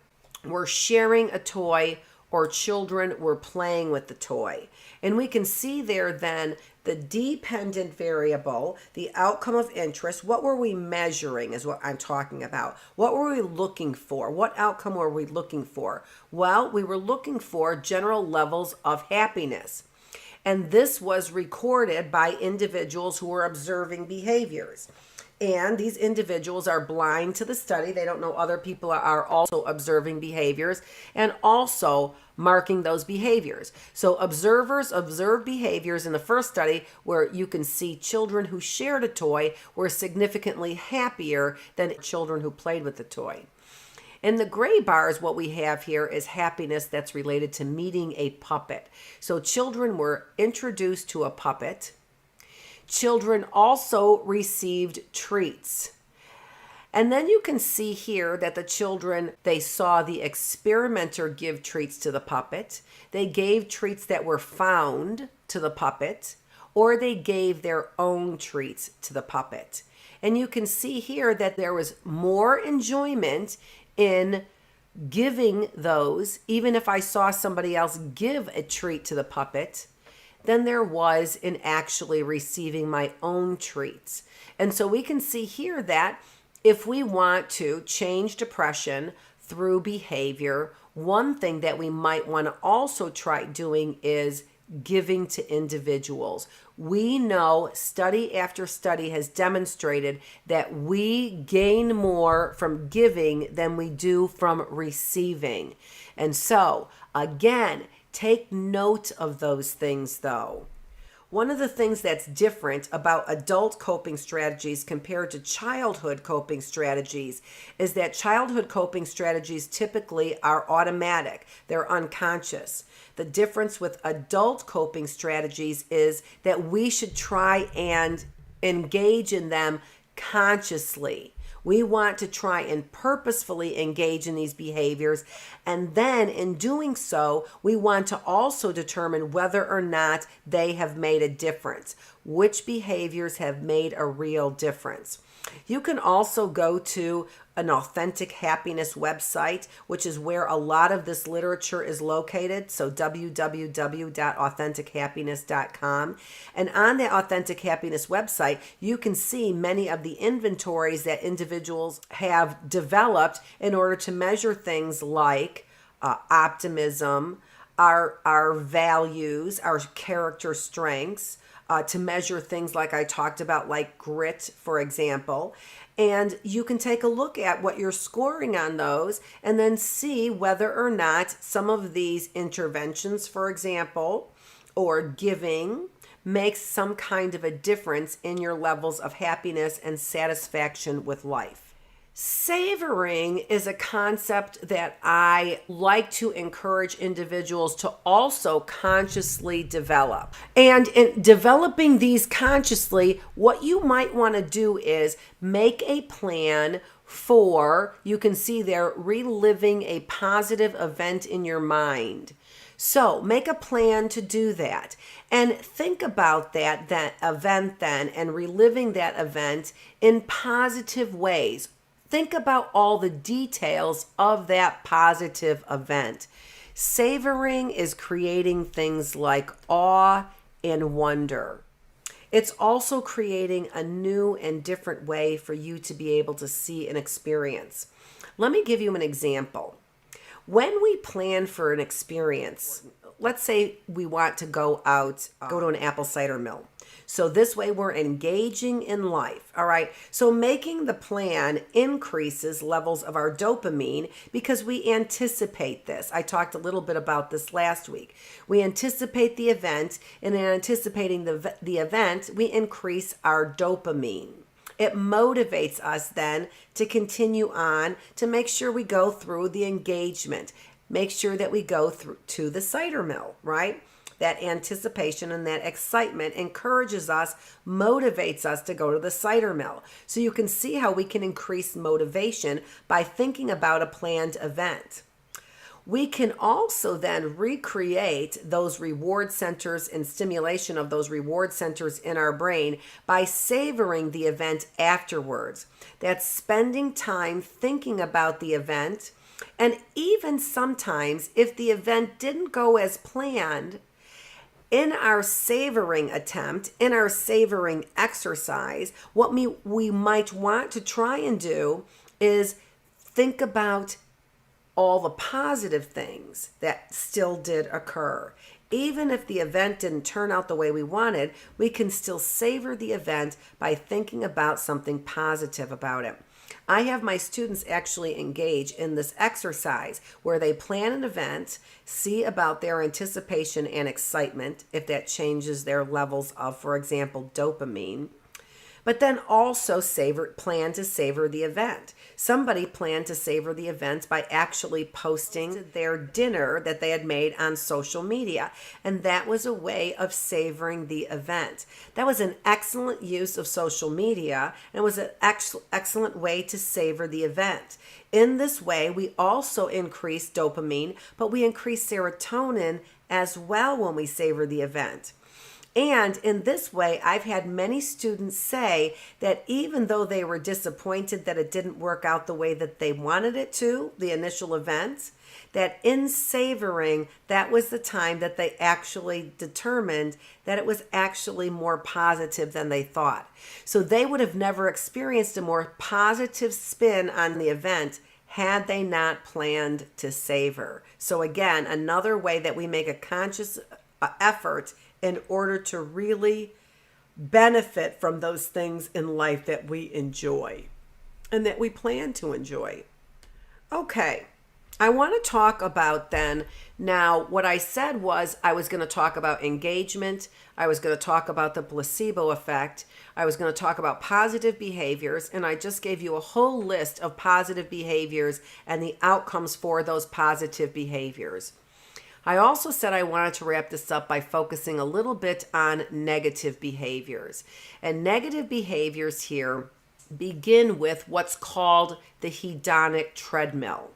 were sharing a toy or children were playing with the toy. And we can see there then the dependent variable, the outcome of interest. What were we measuring is what I'm talking about. What were we looking for? What outcome were we looking for? Well, we were looking for general levels of happiness. And this was recorded by individuals who were observing behaviors. And these individuals are blind to the study. They don't know other people are also observing behaviors and also marking those behaviors. So observers observed behaviors in the first study where you can see children who shared a toy were significantly happier than children who played with the toy. In the gray bars, what we have here is happiness that's related to meeting a puppet. So children were introduced to a puppet. Children also received treats. And then you can see here that the children, they saw the experimenter give treats to the puppet. They gave treats that were found to the puppet, or they gave their own treats to the puppet. And you can see here that there was more enjoyment in giving those, even if I saw somebody else give a treat to the puppet, than there was in actually receiving my own treats. And so we can see here that if we want to change depression through behavior, one thing that we might want to also try doing is giving to individuals. We know study after study has demonstrated that we gain more from giving than we do from receiving. And so, again, take note of those things though. One of the things that's different about adult coping strategies compared to childhood coping strategies is that childhood coping strategies typically are automatic. They're unconscious. The difference with adult coping strategies is that we should try and engage in them consciously. We want to try and purposefully engage in these behaviors. And then in doing so, we want to also determine whether or not they have made a difference. Which behaviors have made a real difference? You can also go to an Authentic Happiness website, which is where a lot of this literature is located. So www.authentichappiness.com. And on the Authentic Happiness website, you can see many of the inventories that individuals have developed in order to measure things like optimism, our values, our character strengths, to measure things like I talked about, like grit, for example. And you can take a look at what you're scoring on those and then see whether or not some of these interventions, for example, or giving makes some kind of a difference in your levels of happiness and satisfaction with life. Savoring is a concept that I like to encourage individuals to also consciously develop. And in developing these consciously, what you might want to do is make a plan for, you can see there, reliving a positive event in your mind. So make a plan to do that and think about that event then and reliving that event in positive ways. Think about all the details of that positive event. Savoring is creating things like awe and wonder. It's also creating a new and different way for you to be able to see and experience. Let me give you an example. When we plan for an experience, let's say we want to go to an apple cider mill. So this way we're engaging in life, all right? So making the plan increases levels of our dopamine because we anticipate this. I talked a little bit about this last week. We anticipate the event, and in anticipating the event, we increase our dopamine. It motivates us then to continue on, to make sure we go through the engagement, make sure that we go through to the cider mill, right? That anticipation and that excitement encourages us, motivates us to go to the cider mill. So you can see how we can increase motivation by thinking about a planned event. We can also then recreate those reward centers and stimulation of those reward centers in our brain by savoring the event afterwards. That's spending time thinking about the event. And even sometimes, if the event didn't go as planned, in our savoring attempt, in our savoring exercise, what we might want to try and do is think about all the positive things that still did occur. Even if the event didn't turn out the way we wanted, we can still savor the event by thinking about something positive about it. I have my students actually engage in this exercise where they plan an event, see about their anticipation and excitement, if that changes their levels of, for example, dopamine, but then also plan to savor the event. Somebody planned to savor the event by actually posting their dinner that they had made on social media. And that was a way of savoring the event. That was an excellent use of social media, and it was an excellent way to savor the event. In this way, we also increase dopamine, but we increase serotonin as well when we savor the event. And in this way, I've had many students say that even though they were disappointed that it didn't work out the way that they wanted it to, the initial event, that in savoring, that was the time that they actually determined that it was actually more positive than they thought. So they would have never experienced a more positive spin on the event had they not planned to savor. So again, another way that we make a conscious effort in order to really benefit from those things in life that we enjoy and that we plan to enjoy. Okay, I want to talk about then, now what I said was I was going to talk about engagement, I was going to talk about the placebo effect, I was going to talk about positive behaviors, and I just gave you a whole list of positive behaviors and the outcomes for those positive behaviors. I also said I wanted to wrap this up by focusing a little bit on negative behaviors. And negative behaviors here begin with what's called the hedonic treadmill.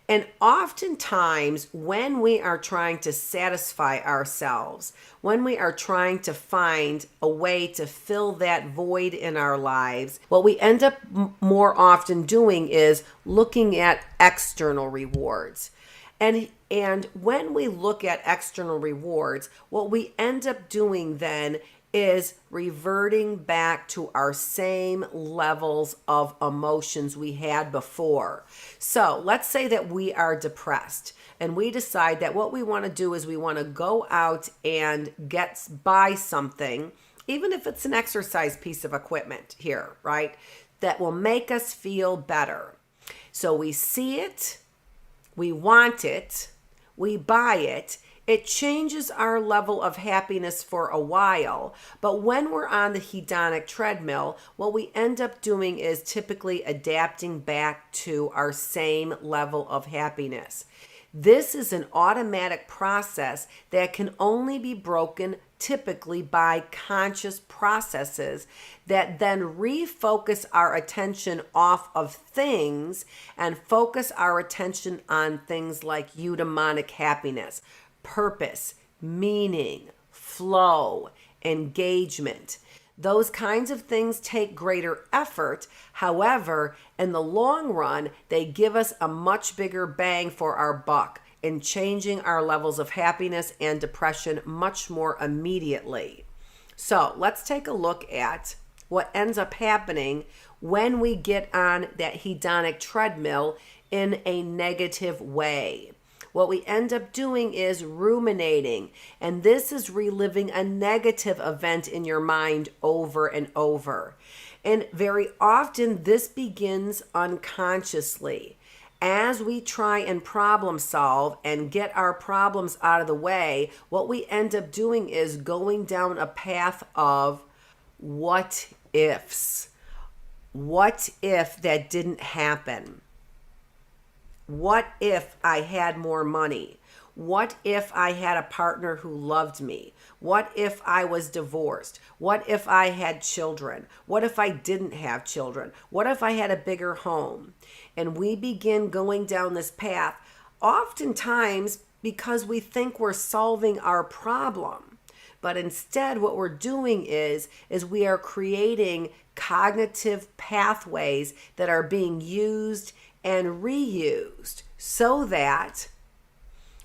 And oftentimes, when we are trying to satisfy ourselves, when we are trying to find a way to fill that void in our lives, what we end up more often doing is looking at external rewards. And when we look at external rewards, what we end up doing then is reverting back to our same levels of emotions we had before. So let's say that we are depressed and we decide that what we want to do is we want to go out and buy something, even if it's an exercise piece of equipment here, right? That will make us feel better. So we see it, we want it, we buy it, it changes our level of happiness for a while. But when we're on the hedonic treadmill, what we end up doing is typically adapting back to our same level of happiness. This is an automatic process that can only be broken typically by conscious processes that then refocus our attention off of things and focus our attention on things like eudaimonic happiness, purpose, meaning, flow, engagement. Those kinds of things take greater effort. However, in the long run, they give us a much bigger bang for our buck in changing our levels of happiness and depression much more immediately. So let's take a look at what ends up happening when we get on that hedonic treadmill in a negative way. What we end up doing is ruminating, and this is reliving a negative event in your mind over and over. And very often this begins unconsciously. As we try and problem solve and get our problems out of the way, what we end up doing is going down a path of what ifs. What if that didn't happen? What if I had more money? What if I had a partner who loved me? What if I was divorced? What if I had children? What if I didn't have children? What if I had a bigger home? And we begin going down this path, oftentimes because we think we're solving our problem. But instead, what we're doing is we are creating cognitive pathways that are being used and reused so that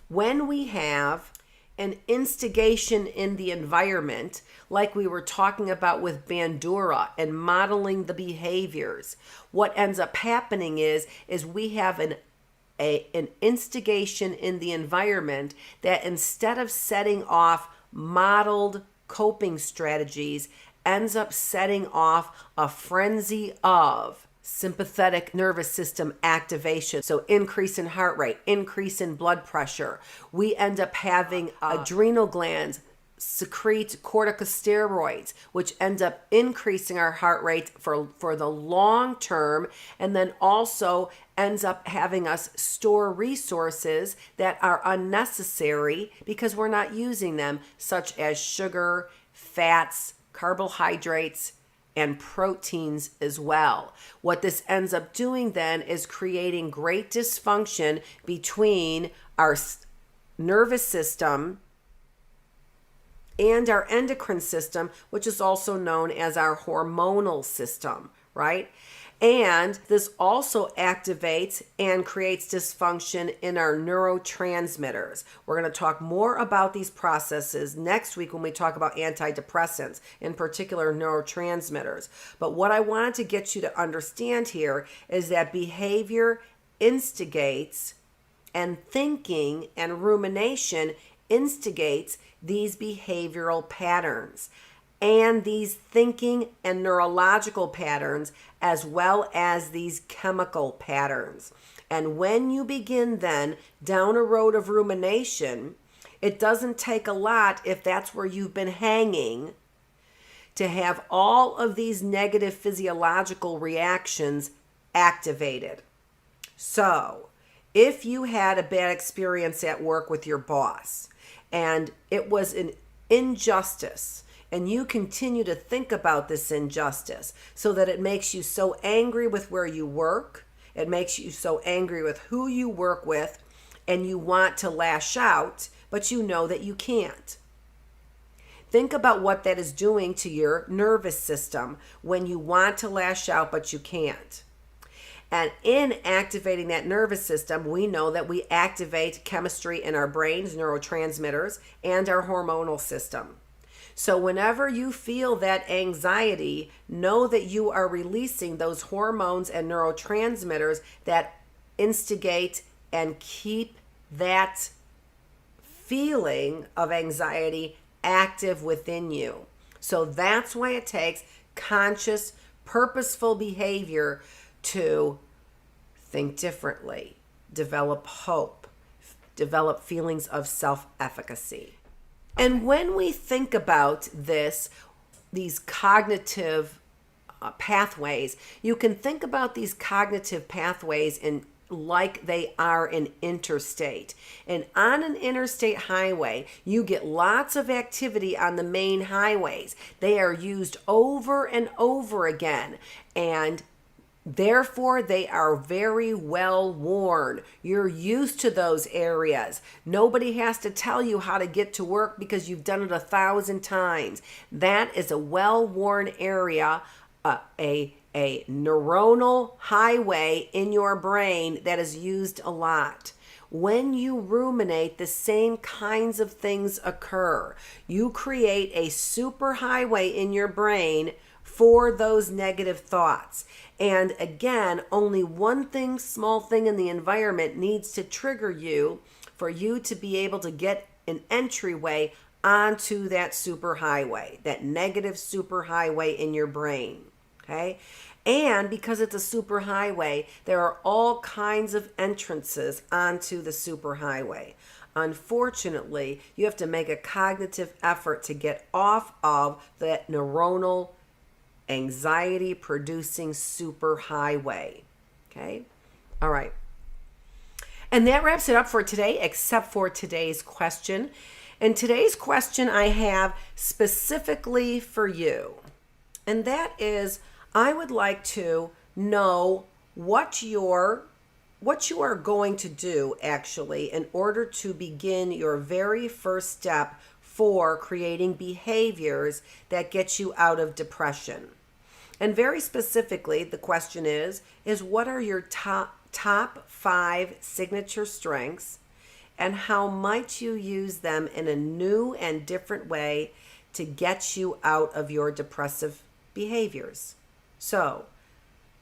when we have an instigation in the environment, like we were talking about with Bandura and modeling the behaviors, what ends up happening is we have an instigation in the environment that, instead of setting off modeled coping strategies, ends up setting off a frenzy of sympathetic nervous system activation. So increase in heart rate, increase in blood pressure. We end up having adrenal glands secrete corticosteroids, which end up increasing our heart rate for the long term, and then also ends up having us store resources that are unnecessary because we're not using them, such as sugar, fats, carbohydrates, and proteins as well. What this ends up doing then is creating great dysfunction between our nervous system and our endocrine system, which is also known as our hormonal system, right? And this also activates and creates dysfunction in our neurotransmitters. We're going to talk more about these processes next week when we talk about antidepressants, in particular neurotransmitters. But what I wanted to get you to understand here is that behavior instigates, and thinking and rumination instigates these behavioral patterns and these thinking and neurological patterns, as well as these chemical patterns. And when you begin then down a road of rumination, it doesn't take a lot, if that's where you've been hanging, to have all of these negative physiological reactions activated. So, if you had a bad experience at work with your boss and it was an injustice, and you continue to think about this injustice so that it makes you so angry with where you work, it makes you so angry with who you work with, and you want to lash out, but you know that you can't. Think about what that is doing to your nervous system when you want to lash out, but you can't. And in activating that nervous system, we know that we activate chemistry in our brains, neurotransmitters, and our hormonal system. So whenever you feel that anxiety, know that you are releasing those hormones and neurotransmitters that instigate and keep that feeling of anxiety active within you. So that's why it takes conscious, purposeful behavior to think differently, develop hope, develop feelings of self-efficacy. And when we think about these cognitive pathways, you can think about these cognitive pathways like they are an interstate. And on an interstate highway, you get lots of activity on the main highways. They are used over and over again, and therefore, they are very well worn. You're used to those areas. Nobody has to tell you how to get to work because you've done it 1,000 times. That is a well-worn area, a neuronal highway in your brain that is used a lot. When you ruminate, the same kinds of things occur. You create a superhighway in your brain for those negative thoughts. And again, only one thing, small thing in the environment needs to trigger you for you to be able to get an entryway onto that superhighway, that negative superhighway in your brain. Okay? And because it's a superhighway, there are all kinds of entrances onto the superhighway. Unfortunately, you have to make a cognitive effort to get off of that neuronal anxiety producing superhighway. Okay? All right. And that wraps it up for today, except for today's question. And today's question I have specifically for you. And that is, I would like to know what you are going to do actually in order to begin your very first step for creating behaviors that get you out of depression. And very specifically, the question is what are your top 5 signature strengths, and how might you use them in a new and different way to get you out of your depressive behaviors? So,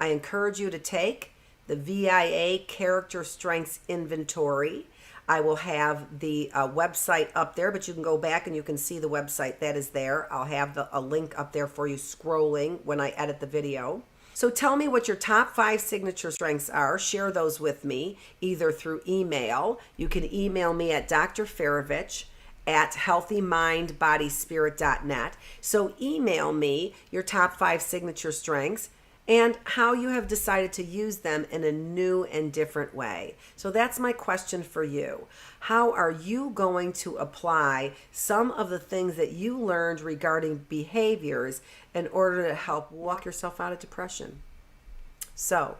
I encourage you to take the VIA Character Strengths Inventory. I will have the website up there, but you can go back and you can see the website that is there. I'll have a link up there for you scrolling when I edit the video. So tell me what your top 5 signature strengths are. Share those with me, either through email. You can email me at Dr. Feravich at healthymindbodyspirit.net. So email me your top 5 signature strengths and how you have decided to use them in a new and different way. So that's my question for you. How are you going to apply some of the things that you learned regarding behaviors in order to help walk yourself out of depression? So,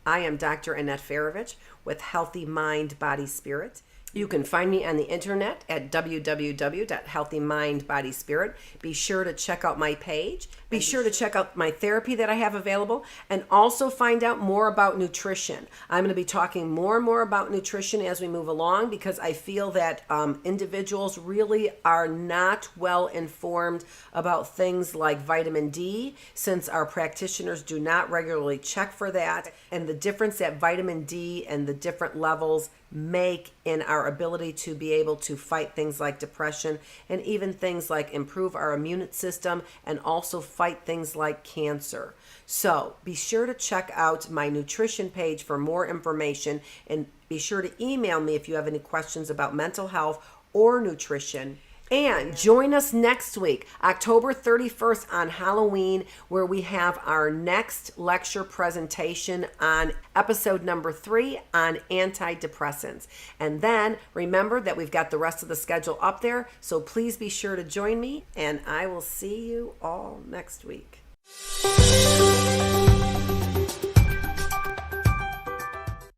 I am Dr. Annette Feravich with Healthy Mind, Body, Spirit. You can find me on the internet at www.healthymindbodyspirit. Be sure to check out my page. Be sure to check out my therapy that I have available, and also find out more about nutrition. I'm going to be talking more and more about nutrition as we move along, because I feel that individuals really are not well informed about things like vitamin D, since our practitioners do not regularly check for that, and the difference that vitamin D and the different levels make in our ability to be able to fight things like depression, and even things like improve our immune system, and also fight things like cancer. So be sure to check out my nutrition page for more information, and be sure to email me if you have any questions about mental health or nutrition. And join us next week, October 31st on Halloween, where we have our next lecture presentation on episode number 3 on antidepressants. And then remember that we've got the rest of the schedule up there, so please be sure to join me, and I will see you all next week.